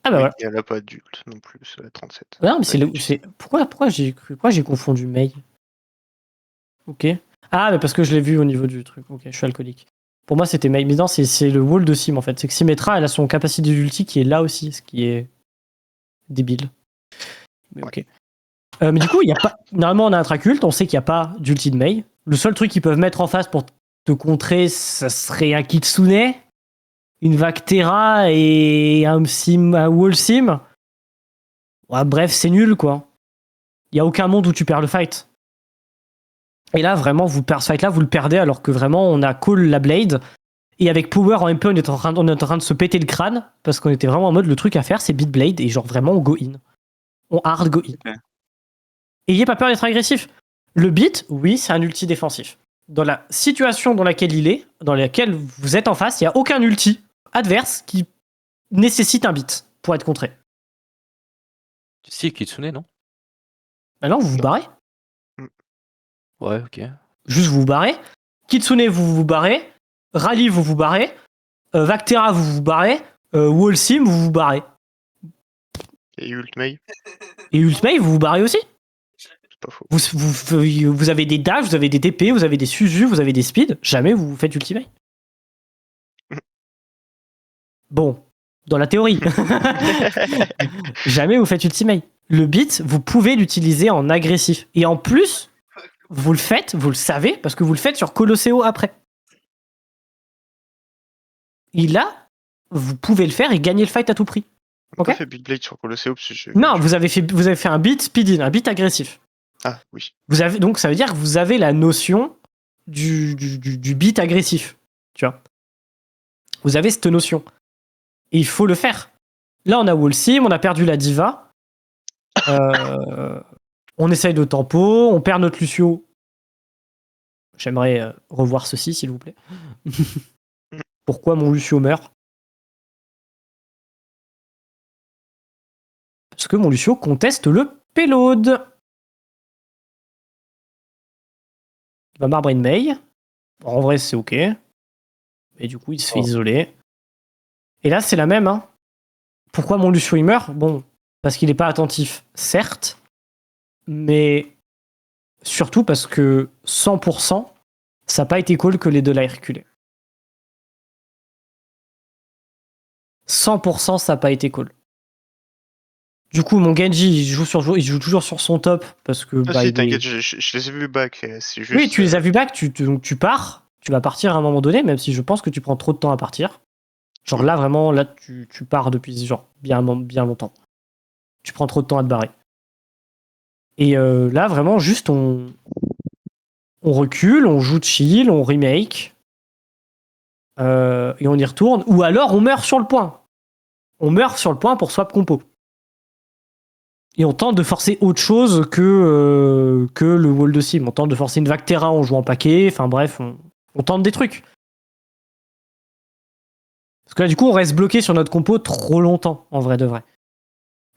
Ah bah Oui, voilà. et elle a pas d'ult non plus, c'est la 37. Non, mais c'est Ouais, le... Pourquoi j'ai confondu Mei? Ok. Ah, mais parce que je l'ai vu au niveau du truc. Ok, je suis alcoolique. Pour moi, c'était Mei. Mais non, c'est le wall de Sim en fait. C'est que Symmetra, elle a son capacité d'ulti qui est là aussi, ce qui est débile. Mais ok. Mais du coup, il y a pas. Normalement, on a un Traculte, on sait qu'il n'y a pas d'ulti de Mei. Le seul truc qu'ils peuvent mettre en face pour te contrer, ça serait un Kitsune, une Vactera et un Wall Sim. Ouais, bref, c'est nul quoi. Il n'y a aucun monde où tu perds le fight. Et là, vraiment, vous perdez ce fight-là, vous le perdez alors que vraiment, on a call la Blade. Et avec Power en MP, on est en train de se péter le crâne parce qu'on était vraiment en mode le truc à faire, c'est beat Blade et genre vraiment, on go in. On hard go in. Ok. Et n'ayez pas peur d'être agressif. Le beat, oui, c'est un ulti défensif. Dans la situation dans laquelle il est, dans laquelle vous êtes en face, il n'y a aucun ulti adverse qui nécessite un beat pour être contré. Si, Kitsune, non? Maintenant, vous vous barrez. Ouais, ok. Juste vous vous barrez. Kitsune, vous vous barrez. Rally, vous vous barrez. Vactera, vous vous barrez. Wall Sim, vous vous barrez. Et ult Mei, Et Ultimate, vous vous barrez aussi. c'est pas faux. Vous avez des dash, vous avez des TP, vous avez des Suzu, vous avez des speed. Jamais vous faites Ultimate. Bon, dans la théorie. Jamais vous faites Ultimate. Le beat, vous pouvez l'utiliser en agressif. Et en plus, vous le faites, vous le savez, parce que vous le faites sur Colosseo après. Et là, vous pouvez le faire et gagner le fight à tout prix. On Ok. a pas fait Beat Blade sur Colosseo parce que Non, vous avez fait un beat speed-in, un beat agressif. Ah oui. Donc ça veut dire que vous avez la notion du beat agressif. Tu vois. Vous avez cette notion. Et il faut le faire. Là, on a Wall Sim, on a perdu la diva. On essaye de tempo, on perd notre Lucio. J'aimerais revoir ceci, s'il vous plaît. Pourquoi mon Lucio meurt? Parce que mon Lucio conteste le payload. Il va marbre une Mei. En vrai, c'est ok. Et du coup, il se fait isoler. Et là, c'est la même. Hein. Pourquoi mon Lucio il meurt? Bon, parce qu'il n'est pas attentif, certes. Mais surtout parce que 100%, ça n'a pas été call que les deux l'aient reculé. 100%, ça n'a pas été call. Du coup, mon Genji, il joue toujours sur son top parce que. Ah Bah, si, il t'inquiète, est... je les ai vus back. C'est juste, Oui, tu les as vus back, donc tu pars, tu vas partir à un moment donné, même si je pense que tu prends trop de temps à partir. Genre là, vraiment, là, tu pars depuis genre bien longtemps. Tu prends trop de temps à te barrer. Et là, vraiment, juste on recule, on joue chill, on remake, et on y retourne. Ou alors, on meurt sur le point. On meurt sur le point pour swap compo. Et on tente de forcer autre chose que le wall de sim. On tente de forcer une Vactera en jouant paquet. Enfin bref, on tente des trucs. Parce que là, du coup, on reste bloqué sur notre compo trop longtemps, en vrai de vrai.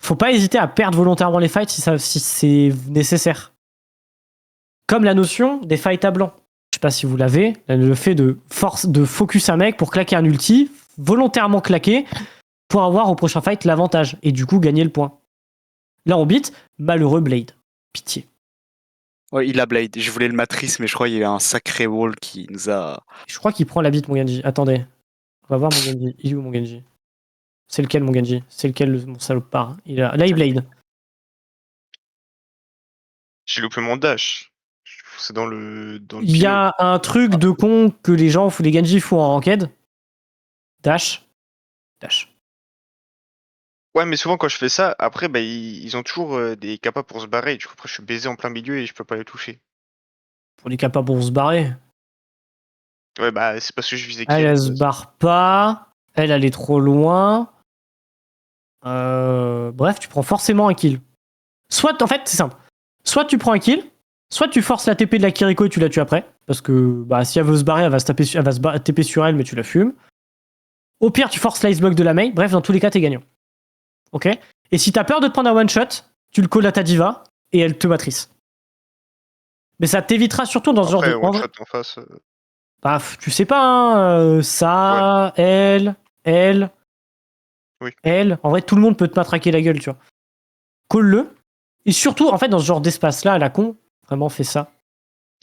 Faut pas hésiter à perdre volontairement les fights si c'est nécessaire. Comme la notion des fights à blanc. Je sais pas si vous l'avez. Le fait de focus un mec pour claquer un ulti, volontairement claquer, pour avoir au prochain fight l'avantage. Et du coup, gagner le point. Là, on beat, malheureux Blade. Pitié. Ouais, il a Blade. Je voulais le matrice, mais je crois qu'il y a un sacré wall qui nous a. Je crois qu'il prend la bite, mon Genji. Attendez. On va voir mon Genji. Il est où, mon Genji? C'est lequel, mon Genji? C'est lequel, mon salopard? Là, il Blade. J'ai loupé mon dash. C'est dans le Il y a un truc de con que les Genji font en ranked. Dash. Ouais, mais souvent quand je fais ça, après, bah, ils ont toujours des capas pour se barrer. Du coup, après, je suis baisé en plein milieu et je peux pas les toucher. Pour les capables pour se barrer. Ouais, bah, c'est parce que je visais Elle se barre pas. Elle est trop loin. Bref, tu prends forcément un kill. Soit, en fait, c'est simple. Soit tu prends un kill, Soit tu forces la TP de la Kiriko et tu la tues après, parce que bah, si elle veut se barrer, elle va TP sur elle, mais tu la fumes. Au pire, tu forces l'Ice Block de la Mei. Bref, dans tous les cas, t'es gagnant. Ok. Et si t'as peur de te prendre un one-shot, tu le calls à ta diva et elle te matrice. Mais ça t'évitera surtout dans ce genre Après, de... one shot en face. Bah, tu sais pas, hein, ça, elle, Oui. elle. En vrai, tout le monde peut te matraquer la gueule, tu vois. Call-le. Et surtout, en fait, dans ce genre d'espace-là, à la con, vraiment, fais ça.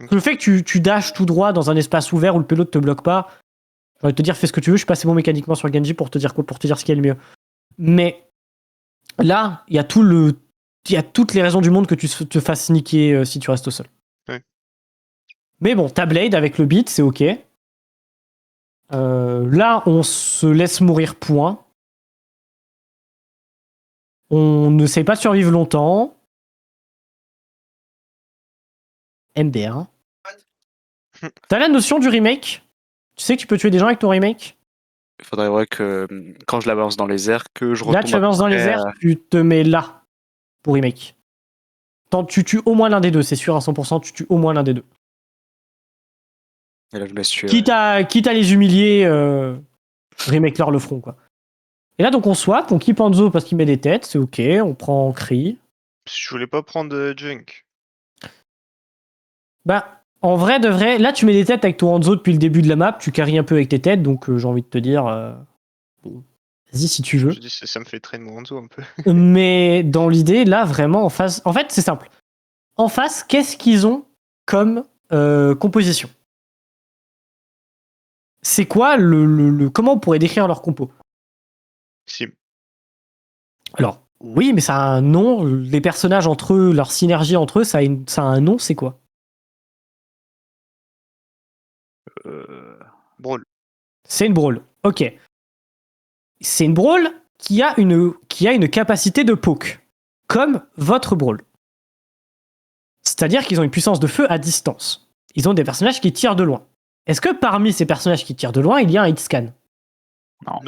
Ok. Le fait que tu dashes tout droit dans un espace ouvert où le pélo ne te bloque pas, j'ai envie de te dire, fais ce que tu veux, je suis pas assez bon mécaniquement sur le Genji pour te dire quoi, pour te dire ce qui est le mieux. Mais là, il y a toutes les raisons du monde que tu te fasses niquer si tu restes au sol. Oui. Mais bon, ta Blade avec le beat, c'est ok. Là, on se laisse mourir, point. On ne sait pas survivre longtemps. MDR. T'as la notion du remake? Tu sais que tu peux tuer des gens avec ton remake? Il faudrait que quand je la balance dans les airs, que je Là, retombe tu avances dans les après, airs, tu te mets là pour remake. Tu tues au moins l'un des deux, c'est sûr à 100%, tu tues au moins l'un des deux. et là, je me laisse tuer. Quitte à les humilier, remake leur le front, quoi. Et là, donc, on swap, on keep Hanzo parce qu'il met des têtes, c'est ok, on prend Cri. Je voulais pas prendre Junk. Bah, en vrai de vrai, là, tu mets des têtes avec ton Hanzo depuis le début de la map, tu carries un peu avec tes têtes, donc j'ai envie de te dire, bon, vas-y si tu veux. Je dis, ça me fait traîner mon Hanzo un peu. Mais dans l'idée, là, vraiment, en face... En fait, c'est simple. En face, qu'est-ce qu'ils ont comme composition? C'est quoi comment on pourrait décrire leur compo? Sim. Alors, oui, mais ça a un nom. Les personnages entre eux, leur synergie entre eux, ça a un nom, c'est quoi? Brawl. C'est une brawl. Ok. C'est une brawl qui a une capacité de poke, comme votre brawl. C'est-à-dire qu'ils ont une puissance de feu à distance. Ils ont des personnages qui tirent de loin. Est-ce que parmi ces personnages qui tirent de loin, il y a un hitscan? Non.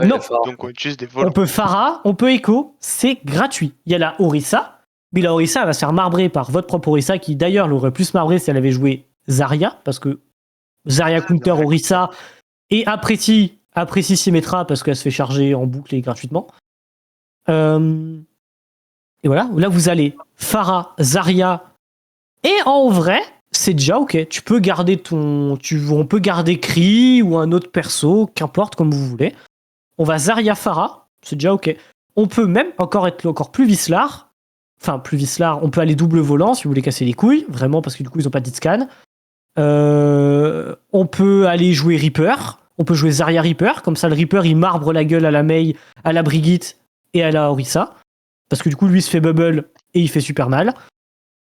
Ouais, Non. fort. Donc on utilise des On volants. peut Pharah, on peut Echo, c'est gratuit. Il y a la Orisa, mais la Orisa elle va se faire marbrer par votre propre Orisa, qui d'ailleurs l'aurait plus marbré si elle avait joué Zarya, parce que Zarya counter Orisa, et apprécie Symmetra parce qu'elle se fait charger en boucle et gratuitement. Et voilà, là vous allez Pharah, Zarya, et en vrai, c'est déjà ok. Tu peux garder on peut garder Kree ou un autre perso, qu'importe, comme vous voulez. On va Zarya Pharah, c'est déjà ok. On peut même être encore plus Vislar. Enfin, plus Vislar, on peut aller double volant si vous voulez casser les couilles, vraiment, parce que du coup, ils ont pas de scan. On peut aller jouer Reaper. On peut jouer Zarya Reaper, comme ça le Reaper il marbre la gueule à la Mei, à la Brigitte et à la Orisa. Parce que du coup, lui se fait bubble et il fait super mal.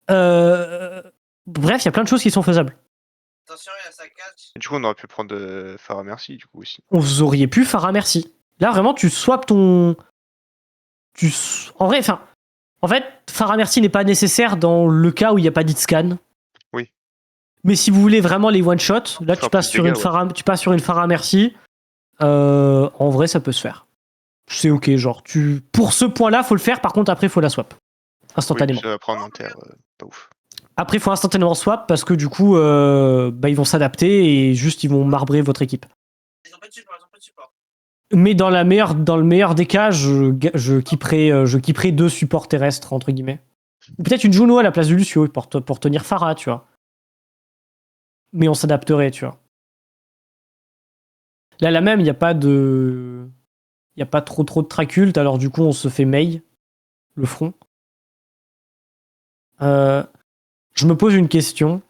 Bref, il y a plein de choses qui sont faisables. Attention, il y a sa catch. Du coup, on aurait pu prendre Farah Merci, du coup, aussi. Vous auriez pu Pharah merci. Là, vraiment, tu swaps ton. En vrai, enfin. En fait, Pharah merci n'est pas nécessaire dans le cas où il n'y a pas d'hitscan. Oui. Mais si vous voulez vraiment les one-shots, là, tu Faire passes plus sur de une dégâts, Pharah, tu passes sur une Pharah merci. En vrai, ça peut se faire. C'est ok, genre, pour ce point-là, faut le faire. Par contre, après, faut la swap. Instantanément. Oui, ça va prendre inter, pas ouf. Après, il faut instantanément swap parce que du coup, ils vont s'adapter et juste ils vont marbrer votre équipe. Ils ont pas de support, ils ont pas de support. Mais dans le meilleur des cas, je kipperai 2 supports terrestres, entre guillemets. Ou peut-être une Juno à la place de Lucio pour tenir Pharah, tu vois. Mais on s'adapterait, tu vois. Là, la même, il n'y a pas de. Il n'y a pas trop de traculte, alors du coup, on se fait Mei, le front. Je me pose une question.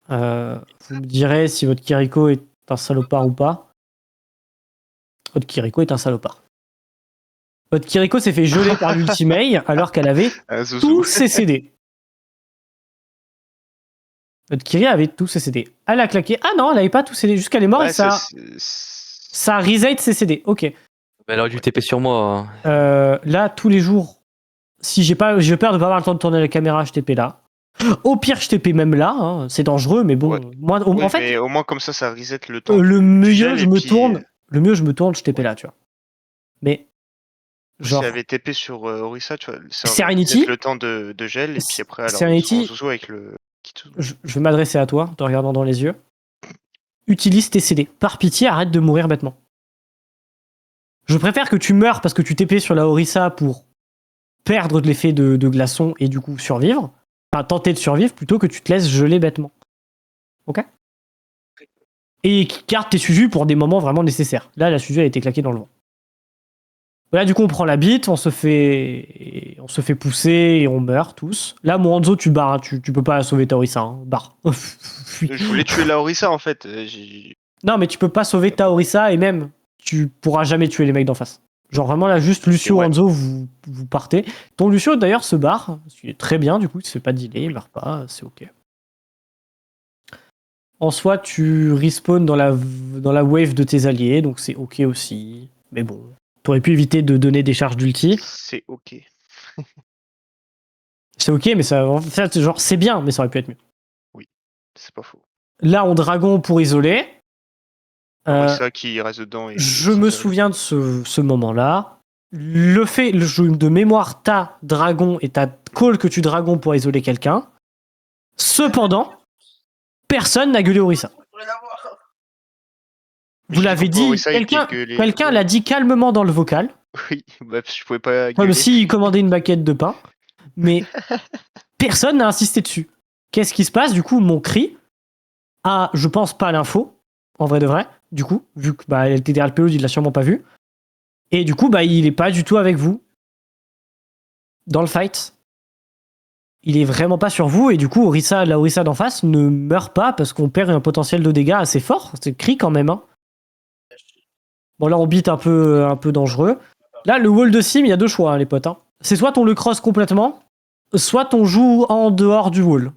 Vous me direz si votre Kiriko est un salopard ou pas. Votre Kiriko est un salopard. Votre Kiriko s'est fait geler par l'ultimate alors qu'elle avait Zouzou. tous ses CD. Votre Kiri avait tous ses CD. Elle a claqué. Ah non, elle avait pas tous ses CD. Jusqu'à elle est morte Ouais, et ça a reset ses CD. Ok. Mais elle aurait dû TP sur moi. Là, tous les jours, si j'ai peur de pas avoir le temps de tourner la caméra, je TP là. Au pire, je TP même là. Hein. C'est dangereux, mais bon. Ouais. Moi, Oui, en fait, mais au moins comme ça reset le temps. le du mieux, gel je et me puis- tourne. Le mieux, je me tourne, je TP là, tu vois. Mais Genre, Si elle avait TP sur Orisa, tu vois, ça aurait Serenity. peut-être le temps de gel, et puis après, alors, Serenity, son Zouzou avec le Kitsuzu. je vais m'adresser à toi, en te regardant dans les yeux. Utilise tes CD. Par pitié, arrête de mourir bêtement. Je préfère que tu meurs parce que tu TP sur la Orisa pour perdre de l'effet de glaçon et du coup survivre. Enfin, tenter de survivre plutôt que tu te laisses geler bêtement. Ok? Et garde tes Suzu pour des moments vraiment nécessaires. Là, la Suzu a été claquée dans le vent. Là, du coup, on prend la bite, on se fait pousser et on meurt tous. Là, mon Hanzo, tu barres, hein, tu peux pas sauver ta Orisa, hein. Barre. Fuis. Je voulais tuer la Orisa en fait. Non, mais tu peux pas sauver ta Orisa et même, tu pourras jamais tuer les mecs d'en face. Genre vraiment là, juste Lucio, ouais. Hanzo, vous partez. Ton Lucio d'ailleurs se barre, parce qu'il est très bien du coup, il se fait pas delay, il meurt pas, c'est ok. En soi, tu respawn dans la wave de tes alliés, donc c'est ok aussi. Mais bon, t'aurais pu éviter de donner des charges d'ulti. C'est ok. C'est ok, mais ça, en fait, genre c'est bien, mais ça aurait pu être mieux. C'est pas faux. Là, on dragon pour isoler. Orisa qui reste dedans. Et Je me souviens de ce moment-là. Le fait de mémoire, t'as dragon et t'as call que tu dragon pour isoler quelqu'un. Cependant, personne n'a gueulé Orisa. Vous l'avez dit, quelqu'un l'a dit calmement dans le vocal. Oui, bah, je pouvais pas. Comme s'il commandait une baguette de pain. Mais personne n'a insisté dessus. Qu'est-ce qui se passe? Du coup, mon cri a, je pense, pas l'info, en vrai de vrai, du coup, vu que elle était derrière le payload, il l'a sûrement pas vu. Et du coup, il est pas du tout avec vous dans le fight. Il est vraiment pas sur vous, et du coup, la Orisa d'en face ne meurt pas parce qu'on perd un potentiel de dégâts assez fort. C'est cri quand même, hein. Bon, là, on beat un peu dangereux. Là, le wall de sim, il y a deux choix, hein, les potes, hein. C'est soit on le cross complètement, soit on joue en dehors du wall.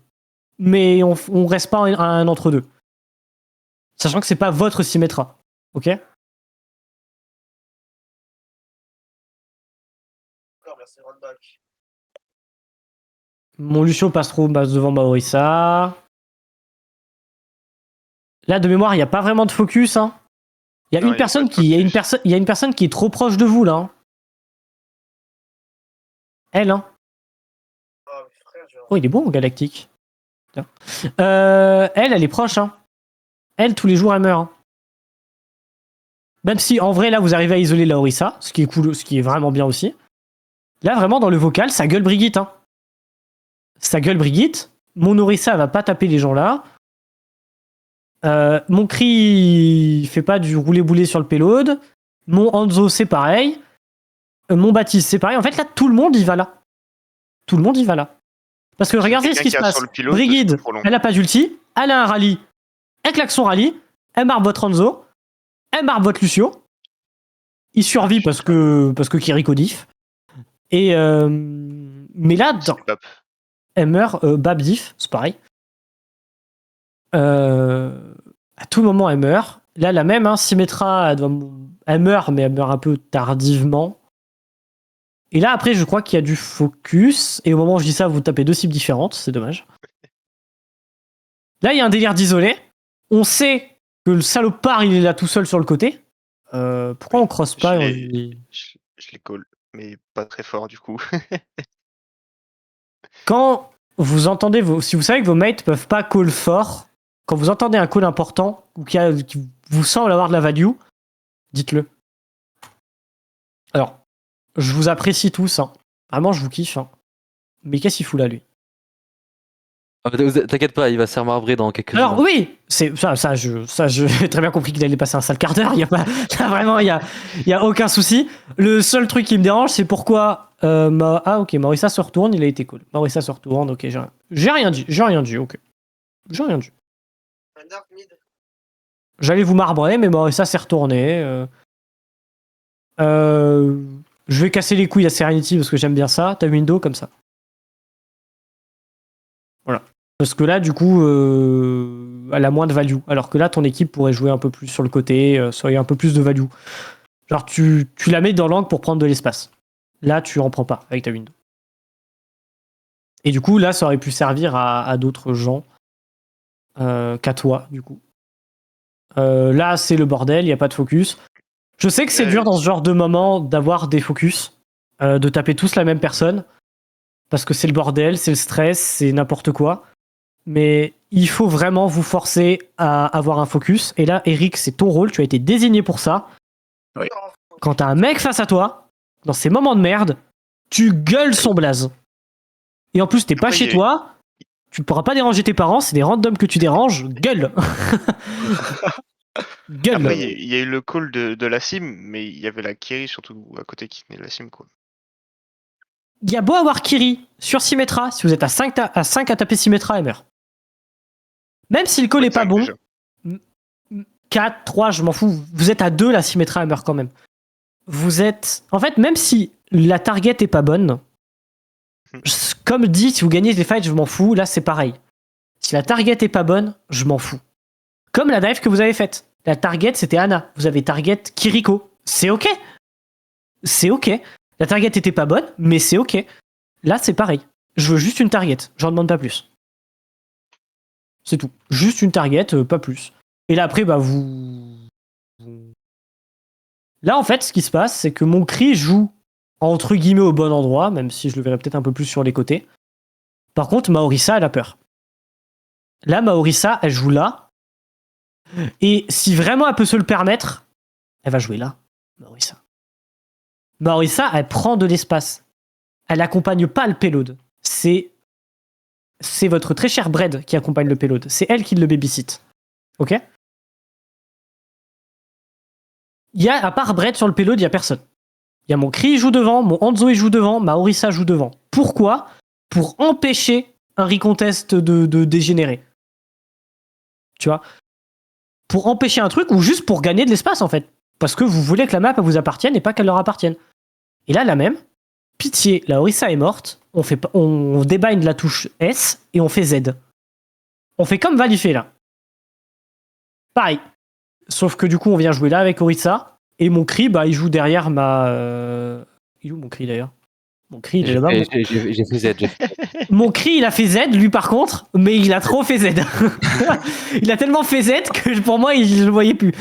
Mais on reste pas à un entre-deux. Sachant que c'est pas votre Symmetra. Ok? Mon Lucio passe trop devant ma Orisa. Là, de mémoire, il n'y a pas vraiment de focus, hein. Il y a une personne qui est trop proche de vous, là, hein. Elle, hein. Oh, il est bon, Galactique. Elle est proche, hein. Elle, tous les jours, elle meurt, hein. Même si, en vrai, là, vous arrivez à isoler la Orisa, ce qui est cool, ce qui est vraiment bien aussi. Là, vraiment, dans le vocal, ça gueule Brigitte, hein. Ça gueule Brigitte. Mon Orisa va pas taper les gens là. Mon cri fait pas du roulé-boulé sur le payload. Mon Hanzo, c'est pareil. Mon Baptiste, c'est pareil. En fait, là, tout le monde y va là. Tout le monde y va là. Parce que regardez ce qui se passe. Brigitte, elle a pas d'ulti. Elle a un rallye. Elle claque son rallye. Elle marque votre Hanzo. Elle marque votre Lucio. Il survit parce que Kiriko diff. Et mais là, elle meurt. Bab diff, c'est pareil. À tout moment, elle meurt. Là, la même, hein, Symmetra, elle meurt, mais elle meurt un peu tardivement. Et là, après, je crois qu'il y a du focus. Et au moment où je dis ça, vous tapez deux cibles différentes. C'est dommage. Là, il y a un délire d'isolé. On sait que le salopard, il est là tout seul sur le côté. Pourquoi on crosse pas? Je les call, mais pas très fort du coup. Quand vous entendez, si vous savez que vos mates peuvent pas call fort, quand vous entendez un call important ou qui vous semble avoir de la value, dites-le. Alors, je vous apprécie tous, hein. Vraiment, je vous kiffe, hein. Mais qu'est-ce qu'il fout là, lui? T'inquiète pas, il va se faire marbrer dans quelques Alors jours. oui, c'est ça, j'ai très bien compris qu'il allait passer un sale quart d'heure. Il y a pas, là, vraiment, il y a aucun souci. Le seul truc qui me dérange, c'est pourquoi ok, Maurissa se retourne, il a été cool. Maurissa se retourne, ok, j'ai rien dit, ok, j'ai rien dit. J'allais vous marbrer, mais Maurissa s'est retourné. Je vais casser les couilles à Serenity parce que j'aime bien ça. T'as Window comme ça. Voilà. Parce que là, du coup, elle a moins de value. Alors que là, ton équipe pourrait jouer un peu plus sur le côté, soit il y a un peu plus de value. Genre, tu la mets dans l'angle pour prendre de l'espace. Là, tu en prends pas avec ta window. Et du coup, là, ça aurait pu servir à d'autres gens qu'à toi, du coup. Là, c'est le bordel, il n'y a pas de focus. Je sais que c'est dur dans ce genre de moment d'avoir des focus. de taper tous la même personne. Parce que c'est le bordel, c'est le stress, c'est n'importe quoi. Mais il faut vraiment vous forcer à avoir un focus. Et là, Eric, c'est ton rôle, tu as été désigné pour ça. Oui. Quand t'as un mec face à toi, dans ces moments de merde, tu gueules son blaze. Et en plus, t'es pas Après, chez toi, tu pourras pas déranger tes parents, c'est des randoms que tu déranges, gueule. Gueule. Après, il y a eu le call de la sim, mais il y avait la Kiri surtout à côté qui tenait la sim, quoi. Il y a beau avoir Kiri sur Symmetra, si vous êtes à 5 à taper Symmetra, elle meurt. Même si le call est pas Cinq, bon, déjà. 4, 3, je m'en fous. Vous êtes à 2, la Symmetra, elle meurt quand même. Vous êtes... En fait, même si la target est pas bonne, comme dit, si vous gagnez des fights, je m'en fous. Là, c'est pareil. Si la target est pas bonne, je m'en fous. Comme la dive que vous avez faite. La target, c'était Ana. Vous avez target Kiriko. C'est ok. C'est ok. La target était pas bonne, mais c'est ok. Là, c'est pareil. Je veux juste une target. J'en demande pas plus. C'est tout. Juste une target, pas plus. Et là, après, bah, Là, en fait, ce qui se passe, c'est que mon cri joue entre guillemets au bon endroit, même si je le verrai peut-être un peu plus sur les côtés. Par contre, Maorisa, elle a peur. Là, Maorisa, elle joue là. Et si vraiment elle peut se le permettre, elle va jouer là, Maorisa. Maorisa, elle prend de l'espace. Elle accompagne pas le payload. C'est votre très cher Bread qui accompagne le payload. C'est elle qui le babysit. Ok? À part Bread sur le payload, il y a personne. Il y a mon Cri, il joue devant, mon Hanzo, il joue devant, ma Orisa joue devant. Pourquoi? Pour empêcher un recontest de dégénérer. Tu vois? Pour empêcher un truc ou juste pour gagner de l'espace, en fait. Parce que vous voulez que la map vous appartienne et pas qu'elle leur appartienne. Et là, la même. Pitié, la Orisa est morte. On débind la touche S et on fait Z. On fait comme Val y fait là. Pareil. Sauf que du coup, on vient jouer là avec Orisa. Et mon Cri, bah, il joue derrière ma... Il est où mon Cri d'ailleurs? Mon Cri, il est là-bas. J'ai fait Z. Mon Cri, il a fait Z, lui par contre, mais il a trop fait Z. Il a tellement fait Z que pour moi, je le voyais plus.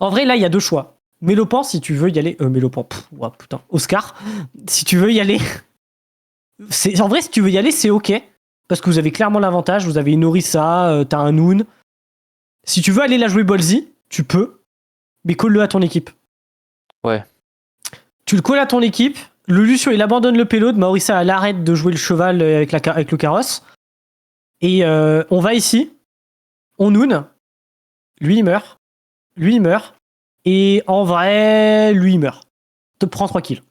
En vrai, là, il y a deux choix. Mélopan, si tu veux y aller... Mélopan, ouais, putain. Oscar, si tu veux y aller... En vrai, si tu veux y aller, c'est ok. Parce que vous avez clairement l'avantage. Vous avez une Orisa, t'as un Noon. Si tu veux aller la jouer Ballsy, tu peux. Mais colle-le à ton équipe. Ouais. Tu le colles à ton équipe. Le Lucio, il abandonne le payload. Maorisa, elle arrête de jouer le cheval avec le carrosse. Et on va ici. On Noon. Lui, il meurt. Lui, il meurt. Et en vrai, lui, il meurt. Te prends 3 kills.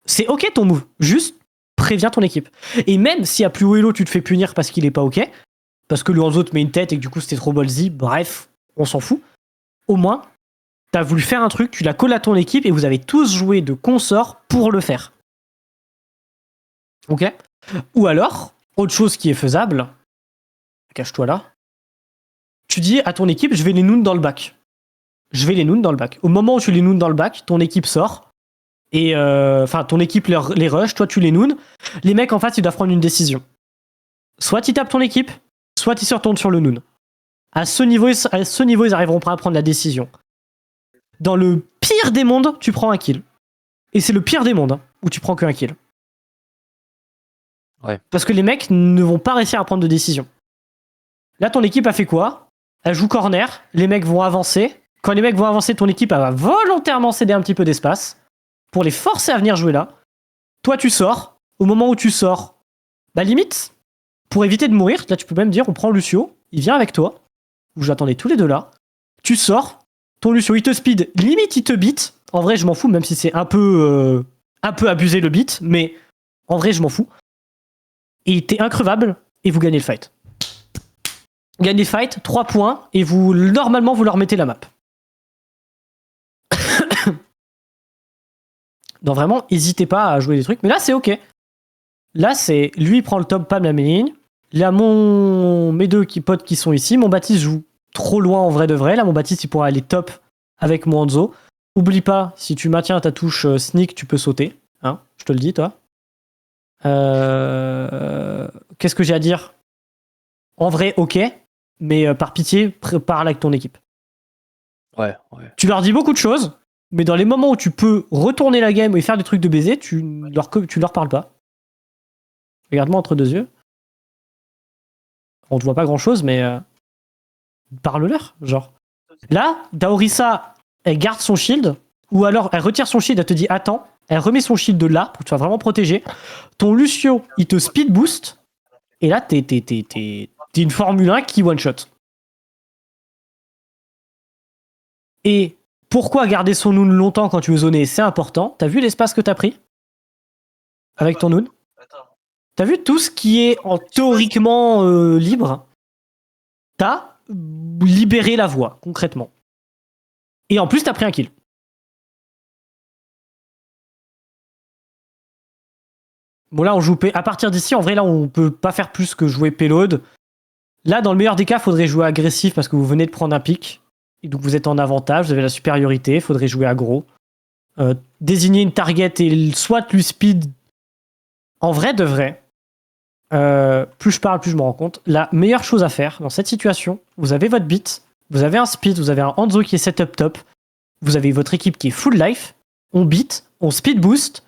C'est ok ton move. Juste préviens ton équipe. Et même si à plus haut elo, tu te fais punir parce qu'il est pas ok, parce que le Hanzo te met une tête et que du coup c'était trop ballsy, bref, on s'en fout. Au moins, t'as voulu faire un truc, tu l'as collé à ton équipe et vous avez tous joué de consort pour le faire. Ok? Ou alors, autre chose qui est faisable, cache-toi là, tu dis à ton équipe, je vais les noon dans le bac. Je vais les noon dans le bac. Au moment où tu les noon dans le bac, ton équipe sort, et ton équipe les rush, toi tu les noon. Les mecs en face, ils doivent prendre une décision. Soit ils tapent ton équipe, soit ils se retournent sur le noon. À ce niveau, ils arriveront pas à prendre la décision. Dans le pire des mondes, tu prends un kill. Et c'est le pire des mondes, où tu prends qu'un kill. Ouais. Parce que les mecs ne vont pas réussir à prendre de décision. Là, ton équipe a fait quoi? Elle joue corner, les mecs vont avancer. Quand les mecs vont avancer, ton équipe elle va volontairement céder un petit peu d'espace pour les forcer à venir jouer là. Toi, tu sors. Au moment où tu sors, bah limite, pour éviter de mourir, là tu peux même dire, on prend Lucio, il vient avec toi. Vous attendez tous les deux là. Tu sors, ton Lucio il te speed, limite il te beat. En vrai, je m'en fous, même si c'est un peu abusé le beat, mais en vrai, je m'en fous. Et t'es increvable et vous gagnez le fight. Gagnez le fight, 3 points, et normalement vous leur mettez la map. Donc vraiment, n'hésitez pas à jouer des trucs. Mais là, c'est ok. Là, c'est lui, il prend le top, Pam la main ligne. Là, mes deux potes qui sont ici. Mon Baptiste joue trop loin en vrai de vrai. Là, mon Baptiste, il pourra aller top avec mon Hanzo. Oublie pas, si tu maintiens ta touche sneak, tu peux sauter. Hein, je te le dis, toi. Qu'est-ce que j'ai à dire? En vrai, ok. Mais par pitié, parle avec ton équipe. Ouais. Tu leur dis beaucoup de choses. Mais dans les moments où tu peux retourner la game et faire des trucs de baiser, tu leur parles pas. Regarde-moi entre deux yeux. On te voit pas grand-chose, mais parle-leur, genre. Là, Daorissa, elle garde son shield, ou alors elle retire son shield, elle te dit attends, elle remet son shield de là pour que tu sois vraiment protégé. Ton Lucio, il te speed boost, et là, t'es une Formule 1 qui one-shot. Et pourquoi garder son Noon longtemps quand tu veux zoner, c'est important. T'as vu l'espace que t'as pris avec ton Noon? T'as vu tout ce qui est théoriquement libre? T'as libéré la voie, concrètement. Et en plus, t'as pris un kill. Bon, là, on joue à partir d'ici, en vrai, là, on peut pas faire plus que jouer payload. Là, dans le meilleur des cas, faudrait jouer agressif parce que vous venez de prendre un pic. Et donc, vous êtes en avantage, vous avez la supériorité, faudrait jouer aggro. Désigner une target et soit lui speed. En vrai de vrai, plus je parle, plus je me rends compte. La meilleure chose à faire dans cette situation, vous avez votre beat, vous avez un speed, vous avez un Hanzo qui est setup top, vous avez votre équipe qui est full life, on beat, on speed boost,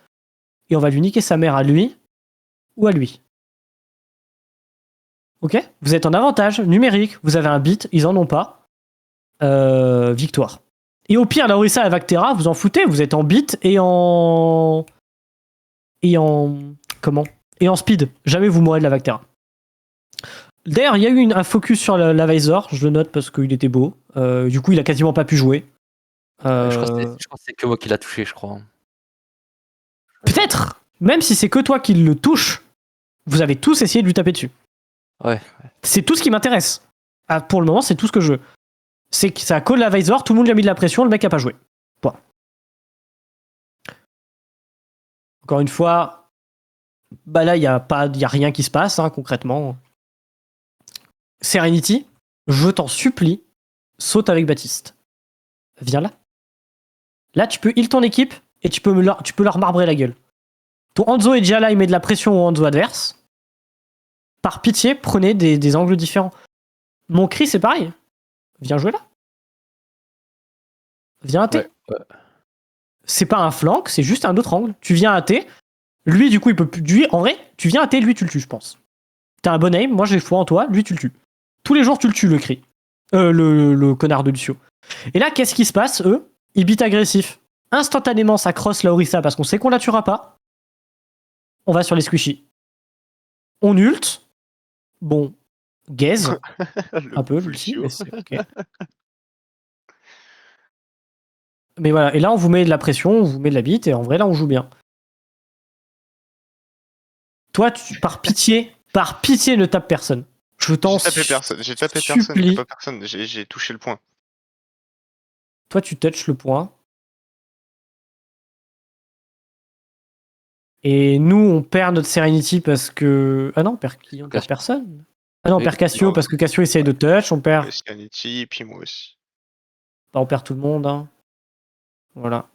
et on va lui niquer sa mère à lui ou à lui. Ok? Vous êtes en avantage numérique, vous avez un beat, ils en ont pas. Victoire. Et au pire, la Orisa et Vactera, vous en foutez, vous êtes en beat et en. Comment? Et en speed. Jamais vous mourrez de la Vactera. D'ailleurs, il y a eu un focus sur la Visor, je le note parce qu'il était beau. Du coup, il a quasiment pas pu jouer. Je crois que c'est que moi qui l'a touché, je crois. Peut-être! Même si c'est que toi qui le touche, vous avez tous essayé de lui taper dessus. Ouais. C'est tout ce qui m'intéresse. Ah, pour le moment, c'est tout ce que je veux. C'est que ça colle la Visor, tout le monde lui a mis de la pression, le mec a pas joué. Bon. Encore une fois, bah là, il y a rien qui se passe, hein, concrètement. Serenity, je t'en supplie, saute avec Baptiste. Viens là. Là, tu peux heal ton équipe et tu peux leur marbrer la gueule. Ton Hanzo est déjà là, il met de la pression au Hanzo adverse. Par pitié, prenez des angles différents. Mon cri, c'est pareil. Viens jouer là. Viens à T. Ouais. C'est pas un flank, c'est juste un autre angle. Tu viens à T. Lui, du coup, il peut plus. Lui, en vrai, tu viens à T, lui, tu le tues, je pense. T'as un bon aim, moi j'ai foi en toi, lui, tu le tues. Tous les jours, tu le tues, le cri. Le connard de Lucio. Et là, qu'est-ce qui se passe, eux? Ils beat agressif. Instantanément, ça cross la Orisa parce qu'on sait qu'on la tuera pas. On va sur les squishy. On ult. Bon, gaze. Un peu, Lucie, mais c'est ok. Mais voilà, et là, on vous met de la pression, on vous met de la bite, et en vrai, là, on joue bien. Toi, par pitié, ne tape personne. Je t'en J'ai tapé personne, j'ai supplie. pas personne, j'ai touché le point. Toi, tu touches le point. Et nous, on perd notre Serenity parce que... Ah non, on perd qui? On perd personne. Ah non, on Oui, perd Cassio non. parce que Cassio essaye de touch, on perd... Sanity, et puis moi aussi. Bah, on perd tout le monde, hein. Voilà.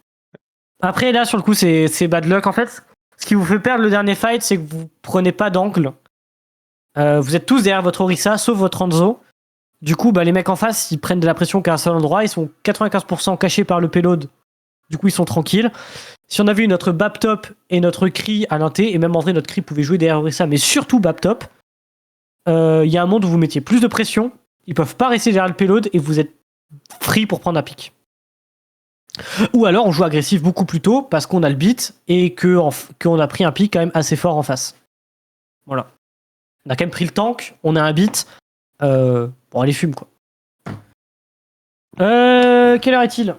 Après, là, sur le coup, c'est bad luck. En fait, ce qui vous fait perdre le dernier fight, c'est que vous prenez pas d'angle. Vous êtes tous derrière votre Orisa, sauf votre Hanzo. Du coup, bah, les mecs en face, ils prennent de la pression qu'à un seul endroit. Ils sont 95% cachés par le payload. Du coup, ils sont tranquilles. Si on avait eu notre Baptop et notre Cri à l'inté, et même en vrai, notre Cri pouvait jouer derrière Orisa, mais surtout Baptop, il y a un monde où vous mettiez plus de pression. Ils peuvent pas rester derrière le payload et vous êtes free pour prendre un pick. Ou alors on joue agressif beaucoup plus tôt parce qu'on a le beat et qu'on a pris un pick quand même assez fort en face. Voilà. On a quand même pris le tank, on a un beat. Bon, allez, fume quoi. Quelle heure est-il?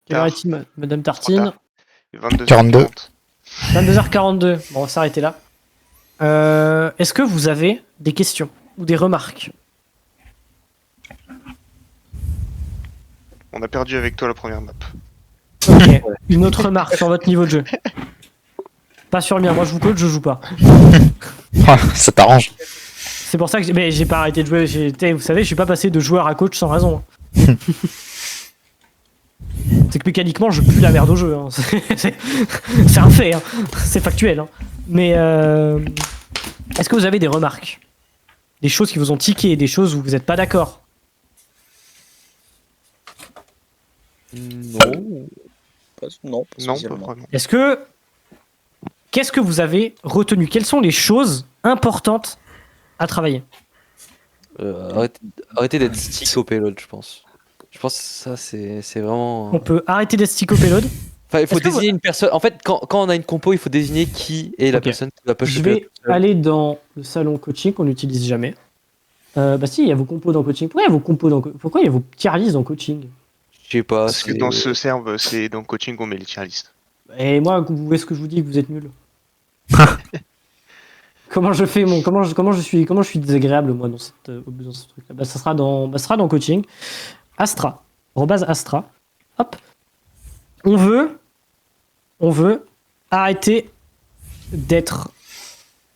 Quelle heure est-il, Madame Tartine? 42. 22h42. Bon, on va s'arrêter là. Est-ce que vous avez des questions ou des remarques? On a perdu avec toi la première map. Ok. Une autre remarque sur votre niveau de jeu. Pas sur le mien. Moi, je vous coach, je joue pas. Ça t'arrange. C'est pour ça que j'ai pas arrêté de jouer. Vous savez, je suis pas passé de joueur à coach sans raison. C'est que mécaniquement, je pue la merde au jeu. Hein. C'est un fait. Hein. C'est factuel. Hein. Mais est-ce que vous avez des remarques? Des choses qui vous ont tiqué, des choses où vous n'êtes pas d'accord? Non. Non, pas Non, pas spécialement. vraiment. Qu'est-ce que vous avez retenu? Quelles sont les choses importantes à travailler? Arrêtez d'être stick au payload, je pense. Je pense que ça, c'est vraiment. On peut arrêter d'être stick au payload. Enfin, il faut Est-ce que désigner une personne. En fait, quand on a une compo, il faut désigner qui est la Ok. personne qui va push Je le payload. vais aller dans le salon coaching qu'on n'utilise jamais. Bah si, il y a vos compos dans coaching. Pourquoi il y a vos compos dans Pourquoi il y a vos tier lists dans coaching? Je sais pas. Parce que dans ce serve, c'est dans le coaching qu'on met les tier lists. Et moi, où est-ce que je vous dis que vous êtes nul? Comment je fais comment je suis désagréable moi dans ce truc-là? Bah, ça sera dans coaching. Astra. Rebase Astra. Hop. On veut arrêter d'être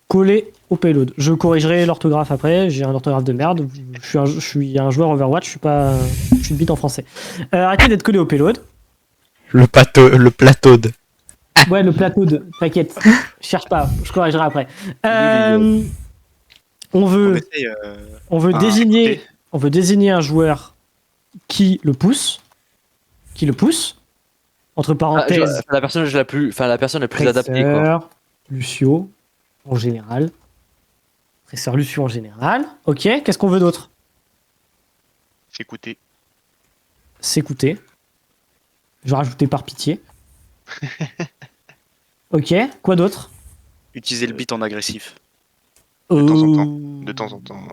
collé au payload. Je corrigerai l'orthographe après. J'ai un orthographe de merde. Je suis un joueur Overwatch. Je suis une bite en français. Arrêtez d'être collé au payload. Le plateau de. Ouais, le plateau de. T'inquiète. Cherche pas. Je corrigerai après. On veut désigner. écoutez. On veut désigner un joueur qui le pousse. Entre parenthèses. La personne la plus adaptée, quoi. Tracer, Lucio, en général. Tracer, Lucio, en général. Ok, qu'est-ce qu'on veut d'autre? S'écouter. S'écouter. Je vais rajouter par pitié. Ok, quoi d'autre? Utiliser le beat en agressif. De temps en temps. Euh, De temps en temps.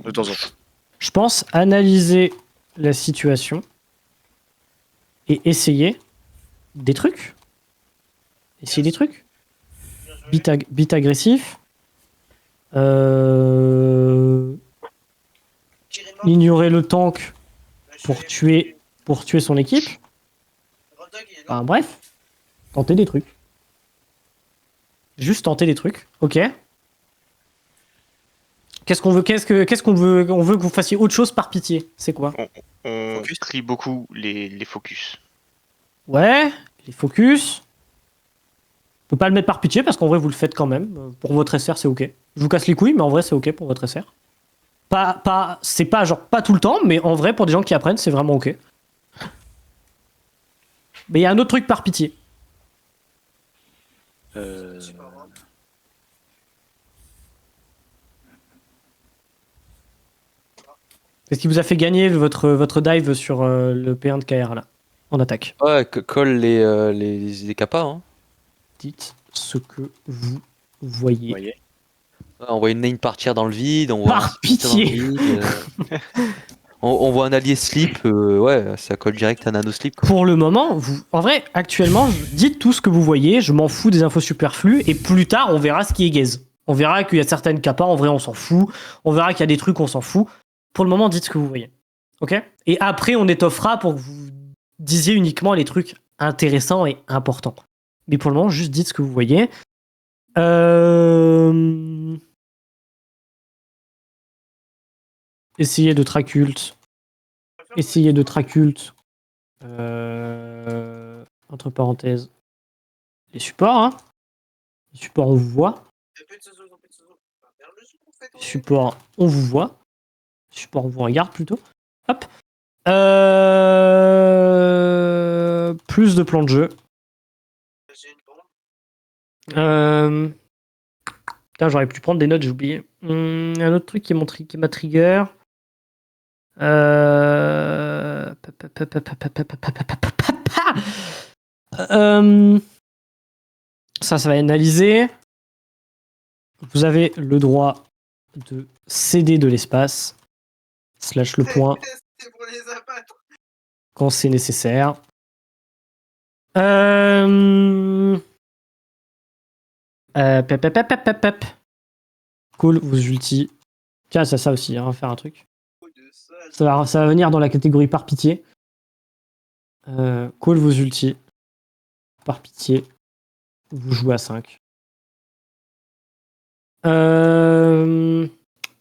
De temps en temps. Je pense analyser la situation et essayer des trucs. Essayer des trucs. Beat agressif. Ignorer le tank pour tuer son équipe. Enfin, bref, tenter des trucs. Juste tenter des trucs. Ok. Qu'est-ce qu'on veut On veut que vous fassiez autre chose par pitié. C'est quoi? On Focus. trie beaucoup les focus. Ouais, les focus. On peut pas le mettre par pitié parce qu'en vrai vous le faites quand même. Pour votre SR c'est ok. Je vous casse les couilles mais en vrai c'est ok pour votre SR. C'est pas genre pas tout le temps mais en vrai pour des gens qui apprennent c'est vraiment ok. Mais il y a un autre truc par pitié. Qu'est-ce qui vous a fait gagner votre dive sur le P1 de KR là en attaque? Ouais, colle les capas, hein. Dites ce que vous voyez. Vous voyez. Ouais, on voit une name partir dans le vide, on voit Par un split dans le pitié. vide, on voit un allié slip, ouais, ça colle direct à nano slip, quoi. Pour le moment, en vrai, actuellement, dites tout ce que vous voyez, je m'en fous des infos superflues, et plus tard, on verra ce qui est gaze. On verra qu'il y a certaines capas, en vrai, on s'en fout. On verra qu'il y a des trucs, on s'en fout. Pour le moment, dites ce que vous voyez. Ok? Et après, on étoffera pour que vous disiez uniquement les trucs intéressants et importants. Mais pour le moment, juste dites ce que vous voyez. Essayez de traculte. Entre parenthèses. Les supports, hein. Les supports, on vous voit. Support, on vous voit. Support, on vous regarde plutôt. Hop. Plus de plans de jeu. Putain, j'aurais pu prendre des notes, j'ai oublié. Un autre truc qui m'a trigger. Ça va analyser. Vous avez le droit de céder de l'espace / le point quand c'est nécessaire. Cool, vos ultis. Tiens, c'est ça aussi, hein, on va faire un truc. Ça va venir dans la catégorie par pitié. Call vos ultis. Par pitié. Vous jouez à 5.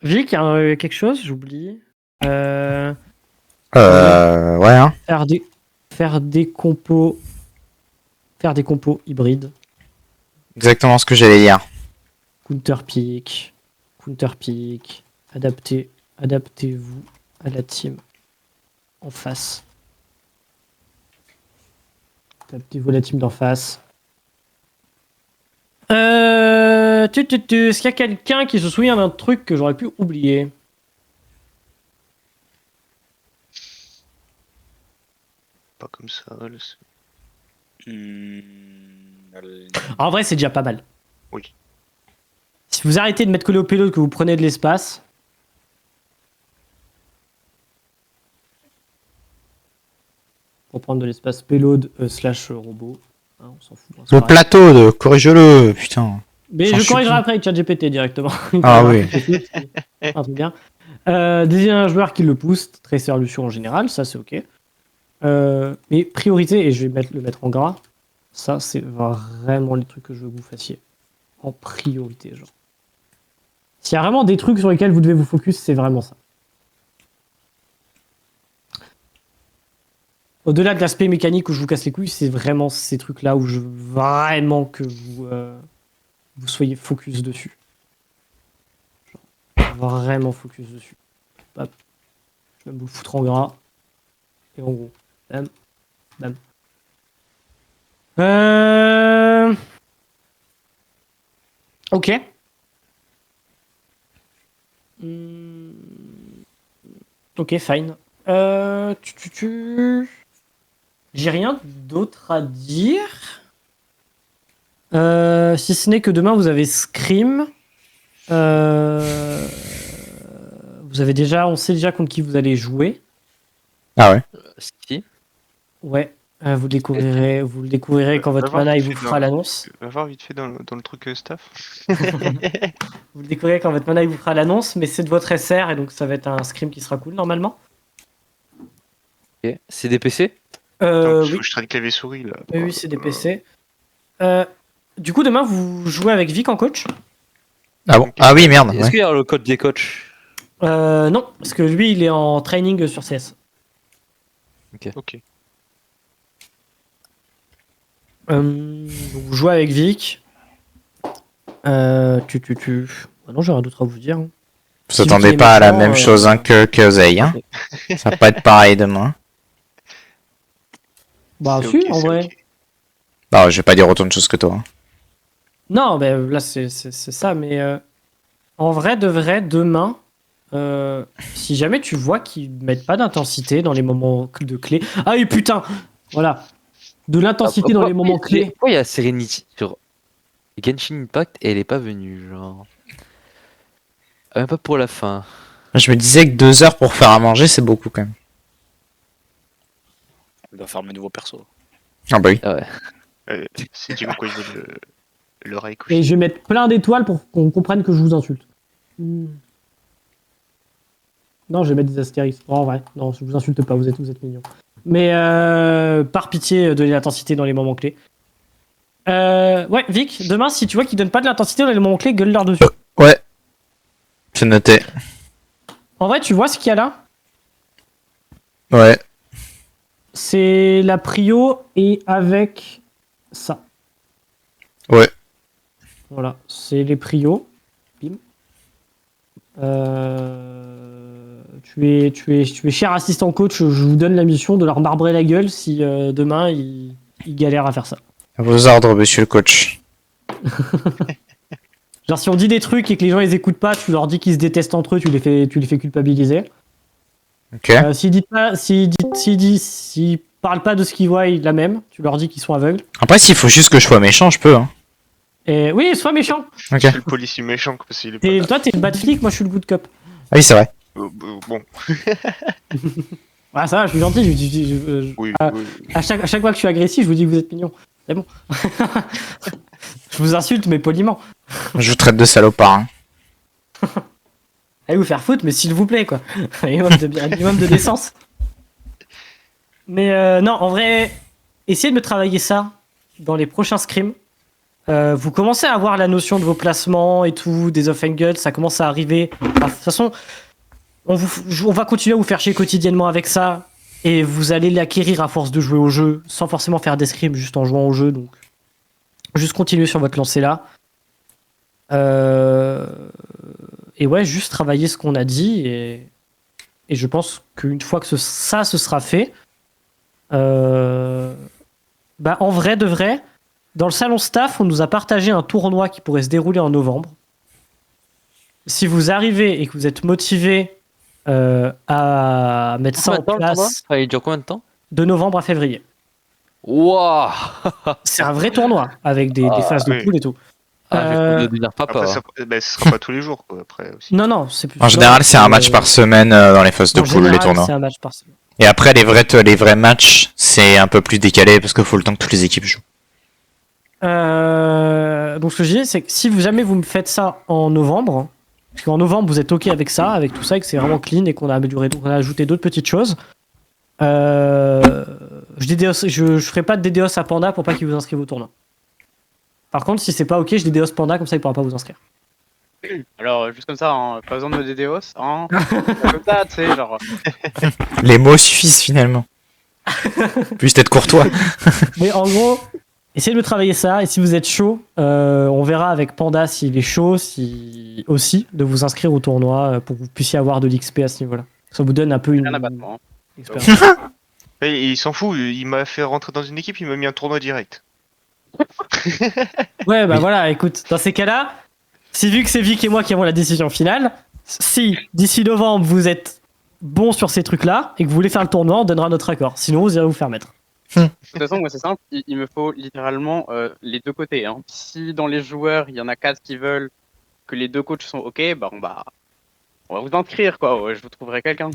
Vic, quelque chose, j'oublie. Ouais, hein. Faire des compos hybrides. Exactement ce que j'allais dire. Counter pick. Adaptez-vous à la team en face. Tapez-vous la team d'en face. Est-ce qu'il y a quelqu'un qui se souvient d'un truc que j'aurais pu oublier? Pas comme ça. Là, En vrai, c'est déjà pas mal. Oui. Si vous arrêtez de mettre collé au payload, que vous prenez de l'espace. Pour prendre de l'espace payload slash robot. Hein, on s'en fout. Hein, c'est Le pareil. plateau, corrige-le, putain. Mais J'en je supplie. corrigerai après avec ChatGPT directement. Ah oui. Un truc bien. Désigner un joueur qui le pousse, Tracer Lucio en général, ça c'est ok. Mais priorité, et je vais le mettre en gras, ça c'est vraiment les trucs que je veux que vous fassiez. En priorité, genre. S'il y a vraiment des trucs sur lesquels vous devez vous focus, c'est vraiment ça. Au-delà de l'aspect mécanique où je vous casse les couilles, c'est vraiment ces trucs-là où je veux vraiment que vous soyez focus dessus. Genre, vraiment focus dessus. Hop. Je vais vous le foutre en gras. Et en gros. Bam. Bam. Ok. Ok, fine. J'ai rien d'autre à dire. Si ce n'est que demain vous avez Scream. Vous avez déjà, on sait déjà contre qui vous allez jouer. Ah ouais. Si. Ouais. Vous le découvrirez quand votre Va voir mana il vite vous fait fera dans- l'annonce. Va voir vite fait dans le truc staff. Vous le découvrirez quand votre mana il vous fera l'annonce, mais c'est de votre SR et donc ça va être un Scream qui sera cool normalement. Ok. C'est des PC? Attends, faut Oui. que je traîne clavier souris là. Oui, c'est des PC. Du coup, demain, vous jouez avec Vic en coach? Ah bon. Ah oui, merde. Est-ce Ouais. qu'il y a le code des coachs? Non, parce que lui, il est en training sur CS. Ok. Donc vous jouez avec Vic. Ah non, j'ai rien d'autre à vous dire. Vous Si vous attendez kiffez pas à la maintenant, même chose hein, que Ozei, hein. Ça va pas être pareil demain. Bah, C'est si, ok, en c'est vrai. ok. Non, je vais pas dire autant de choses que toi. Hein. Non, ben là, c'est ça, mais en vrai, de vrai, demain, si jamais tu vois qu'ils mettent pas d'intensité dans les moments de clé. Ah oui, putain! Voilà. De l'intensité dans les moments clés. Pourquoi il y a Serenity sur Genshin Impact et elle est pas venue, genre. Même pas pour la fin. Je me disais que 2 heures pour faire à manger, c'est beaucoup quand même. Il doit faire mes nouveaux persos. Ah bah oui. Ah ouais. C'est du coup quoi, je veux le rail Et je vais mettre plein d'étoiles pour qu'on comprenne que je vous insulte. Non, je vais mettre des astérisques. En vrai, non, je vous insulte pas, vous êtes mignons. Mais par pitié, donnez l'intensité dans les moments clés. Ouais, Vic, demain, si tu vois qu'ils donnent pas de l'intensité dans les moments clés, gueule leur dessus. Ouais. C'est noté. En vrai, tu vois ce qu'il y a là? Ouais. C'est la prio et avec ça. Ouais. Voilà, c'est les prios. Bim. Tu es cher assistant coach, je vous donne la mission de leur marbrer la gueule si demain ils galèrent à faire ça. À vos ordres, monsieur le coach. Genre si on dit des trucs et que les gens ils écoutent pas, tu leur dis qu'ils se détestent entre eux, tu les fais culpabiliser. Ok. S'ils parlent pas de ce qu'ils voient, la même, tu leur dis qu'ils sont aveugles. Après, s'il faut juste que je sois méchant, je peux. Hein. Et oui, sois méchant. Ok. C'est le policier méchant parce qu'il est pas là. Toi t'es le bad flic, moi je suis le good cop. Ah oui, c'est vrai. Bon, Ah ça va, je suis gentil. oui, Ah. oui. À chaque fois que je suis agressif, je vous dis que vous êtes mignon. C'est bon. Je vous insulte, mais poliment. Je vous traite de salopard. Hein. Allez vous faire foutre, mais s'il vous plaît, quoi. Un minimum de décence. Mais non, en vrai, essayez de me travailler ça dans les prochains scrims. Vous commencez à avoir la notion de vos placements et tout, des off-angles, ça commence à arriver. De toute façon, on va continuer à vous faire chier quotidiennement avec ça. Et vous allez l'acquérir à force de jouer au jeu, sans forcément faire des scrims, juste en jouant au jeu. Donc, juste continuer sur votre lancée là. Et ouais, juste travailler ce qu'on a dit. Et je pense qu'une fois que ça se sera fait, je Bah, en vrai de vrai, dans le salon staff, on nous a partagé un tournoi qui pourrait se dérouler en novembre. Si vous arrivez et que vous êtes motivé à mettre ça en place Il dure combien de temps? de novembre à février. Wouah. C'est un vrai tournoi avec des phases de oui. poule et tout. Ah, je Euh, vais devenir papa. Après, ce sera pas tous les jours, quoi, après aussi. Non, c'est plus. En général, c'est un match par semaine dans les phases de En poule, les général, tournois. c'est un match par semaine. Et après, les vrais matchs, c'est un peu plus décalé parce qu'il faut le temps que toutes les équipes jouent. Donc ce que je dis, c'est que si jamais vous me faites ça en novembre, parce qu'en novembre vous êtes ok avec ça, avec tout ça, et que c'est vraiment clean et qu'on a amélioré, donc on a ajouté d'autres petites choses. Je ferai pas de DDoS à Panda pour pas qu'il vous inscrive au tournoi. Par contre, si c'est pas ok, je DDoS Panda, comme ça il pourra pas vous inscrire. Alors, juste comme ça, hein, pas besoin de me DDoS, hein. Comme ça, tu sais, genre. Les mots suffisent finalement. Juste être courtois. Mais en gros, essayez de travailler ça, et si vous êtes chaud, on verra avec Panda s'il est chaud, si aussi de vous inscrire au tournoi pour que vous puissiez avoir de l'XP à ce niveau-là. Ça vous donne un peu une Rien à battre, moi, hein. expérience. Et il s'en fout, il m'a fait rentrer dans une équipe, il m'a mis un tournoi direct. Ouais, bah voilà, écoute, dans ces cas-là, si vu que c'est Vic et moi qui avons la décision finale, si d'ici novembre vous êtes bon sur ces trucs-là et que vous voulez faire le tournoi, on donnera notre accord. Sinon, vous irez vous faire mettre. De toute façon, moi, c'est simple, il me faut littéralement les deux côtés, hein. Si dans les joueurs, il y en a 4 qui veulent que les deux coachs sont ok, bah on va vous inscrire, quoi. Ouais, je vous trouverai quelqu'un.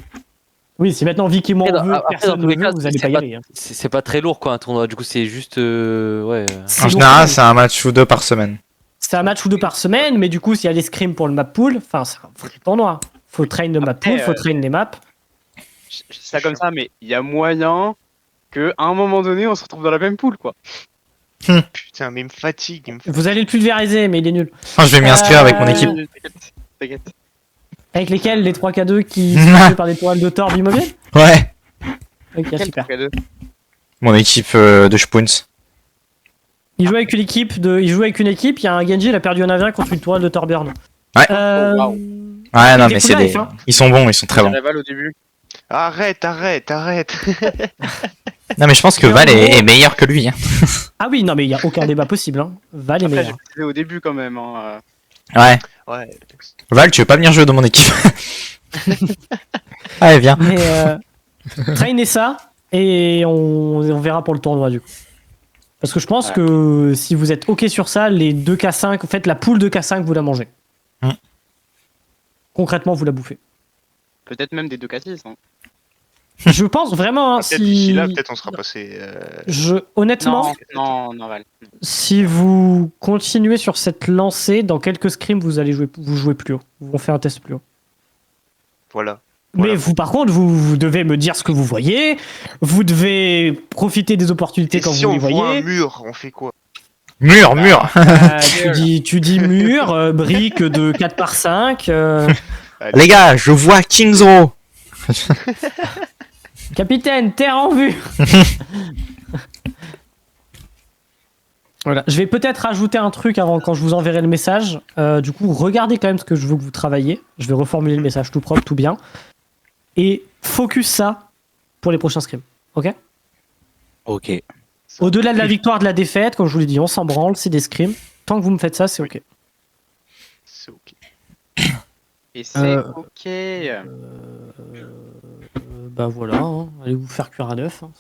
Oui, si maintenant Vic et moi on veut, Après, personne dans ne tous les veut, cas, vous allez c'est pas y pas- aller. Hein. C'est pas très lourd quoi un tournoi, du coup c'est juste ouais. C'est En lourd quand général, même. c'est un match ou deux par semaine. C'est un match ou deux par semaine, mais du coup, s'il y a les scrims pour le map pool, enfin, c'est un vrai tournoi. Faut train le map Après, pool, faut train les maps. Je dis ça comme ça, mais il y a moyen qu'à un moment donné, on se retrouve dans la même poule, quoi. Putain, mais il me fatigue, il me Vous allez le pulvériser, mais il est nul. Je vais m'y inscrire avec mon équipe. T'inquiète. Avec lesquels les 3K2 qui sont faits par des toiles de Torb immobiles. Ouais, Ok, Quel super. truc à deux. mon équipe de Spoons. Il joue avec une équipe, il y a un Genji, il a perdu un avion contre une toile de Torbjorn. Ouais. Oh, wow. Ouais, non, Des mais c'est full des. life, hein. Ils sont bons, ils sont très bons. Rival au début. Arrête. Non, mais je pense que Et en Val gros- est meilleur que lui. Hein. Ah oui, non, mais il n'y a aucun débat possible. Hein. Val est Après, j'ai meilleur. précisé au début quand même. Hein. Ouais. Ouais. Val, tu veux pas venir jouer dans mon équipe? Allez, viens. Mais traînez ça et on verra pour le tournoi du coup. Parce que je pense Ouais. que si vous êtes ok sur ça, les 2K5, en fait la poule 2K5, vous la mangez. Mm. Concrètement, vous la bouffez. Peut-être même des 2K6. Hein. Je pense vraiment, hein, Peut-être d'ici si... là, peut-être on sera passé. Honnêtement, Non, Val. si vous continuez sur cette lancée, dans quelques scrims, vous jouez plus haut. On fait un test plus haut. Voilà. Mais Voilà. vous, par contre, vous devez me dire ce que vous voyez. Vous devez profiter des opportunités Et quand si vous on les voit voyez. un mur, on fait quoi? Mur. Tu dis mur, brique de 4 par 5. Les gars, je vois King's Capitaine, terre en vue. Voilà. Je vais peut-être rajouter un truc avant quand je vous enverrai le message. Du coup, regardez quand même ce que je veux que vous travailliez. Je vais reformuler le message tout propre, tout bien. Et focus ça pour les prochains scrims. Ok? Ok. Au-delà de la victoire, de la défaite, comme je vous l'ai dit, on s'en branle, c'est des scrims. Tant que vous me faites ça, c'est ok. C'est ok. Et c'est ok. Bah voilà, hein. Allez vous faire cuire à neuf. Hein.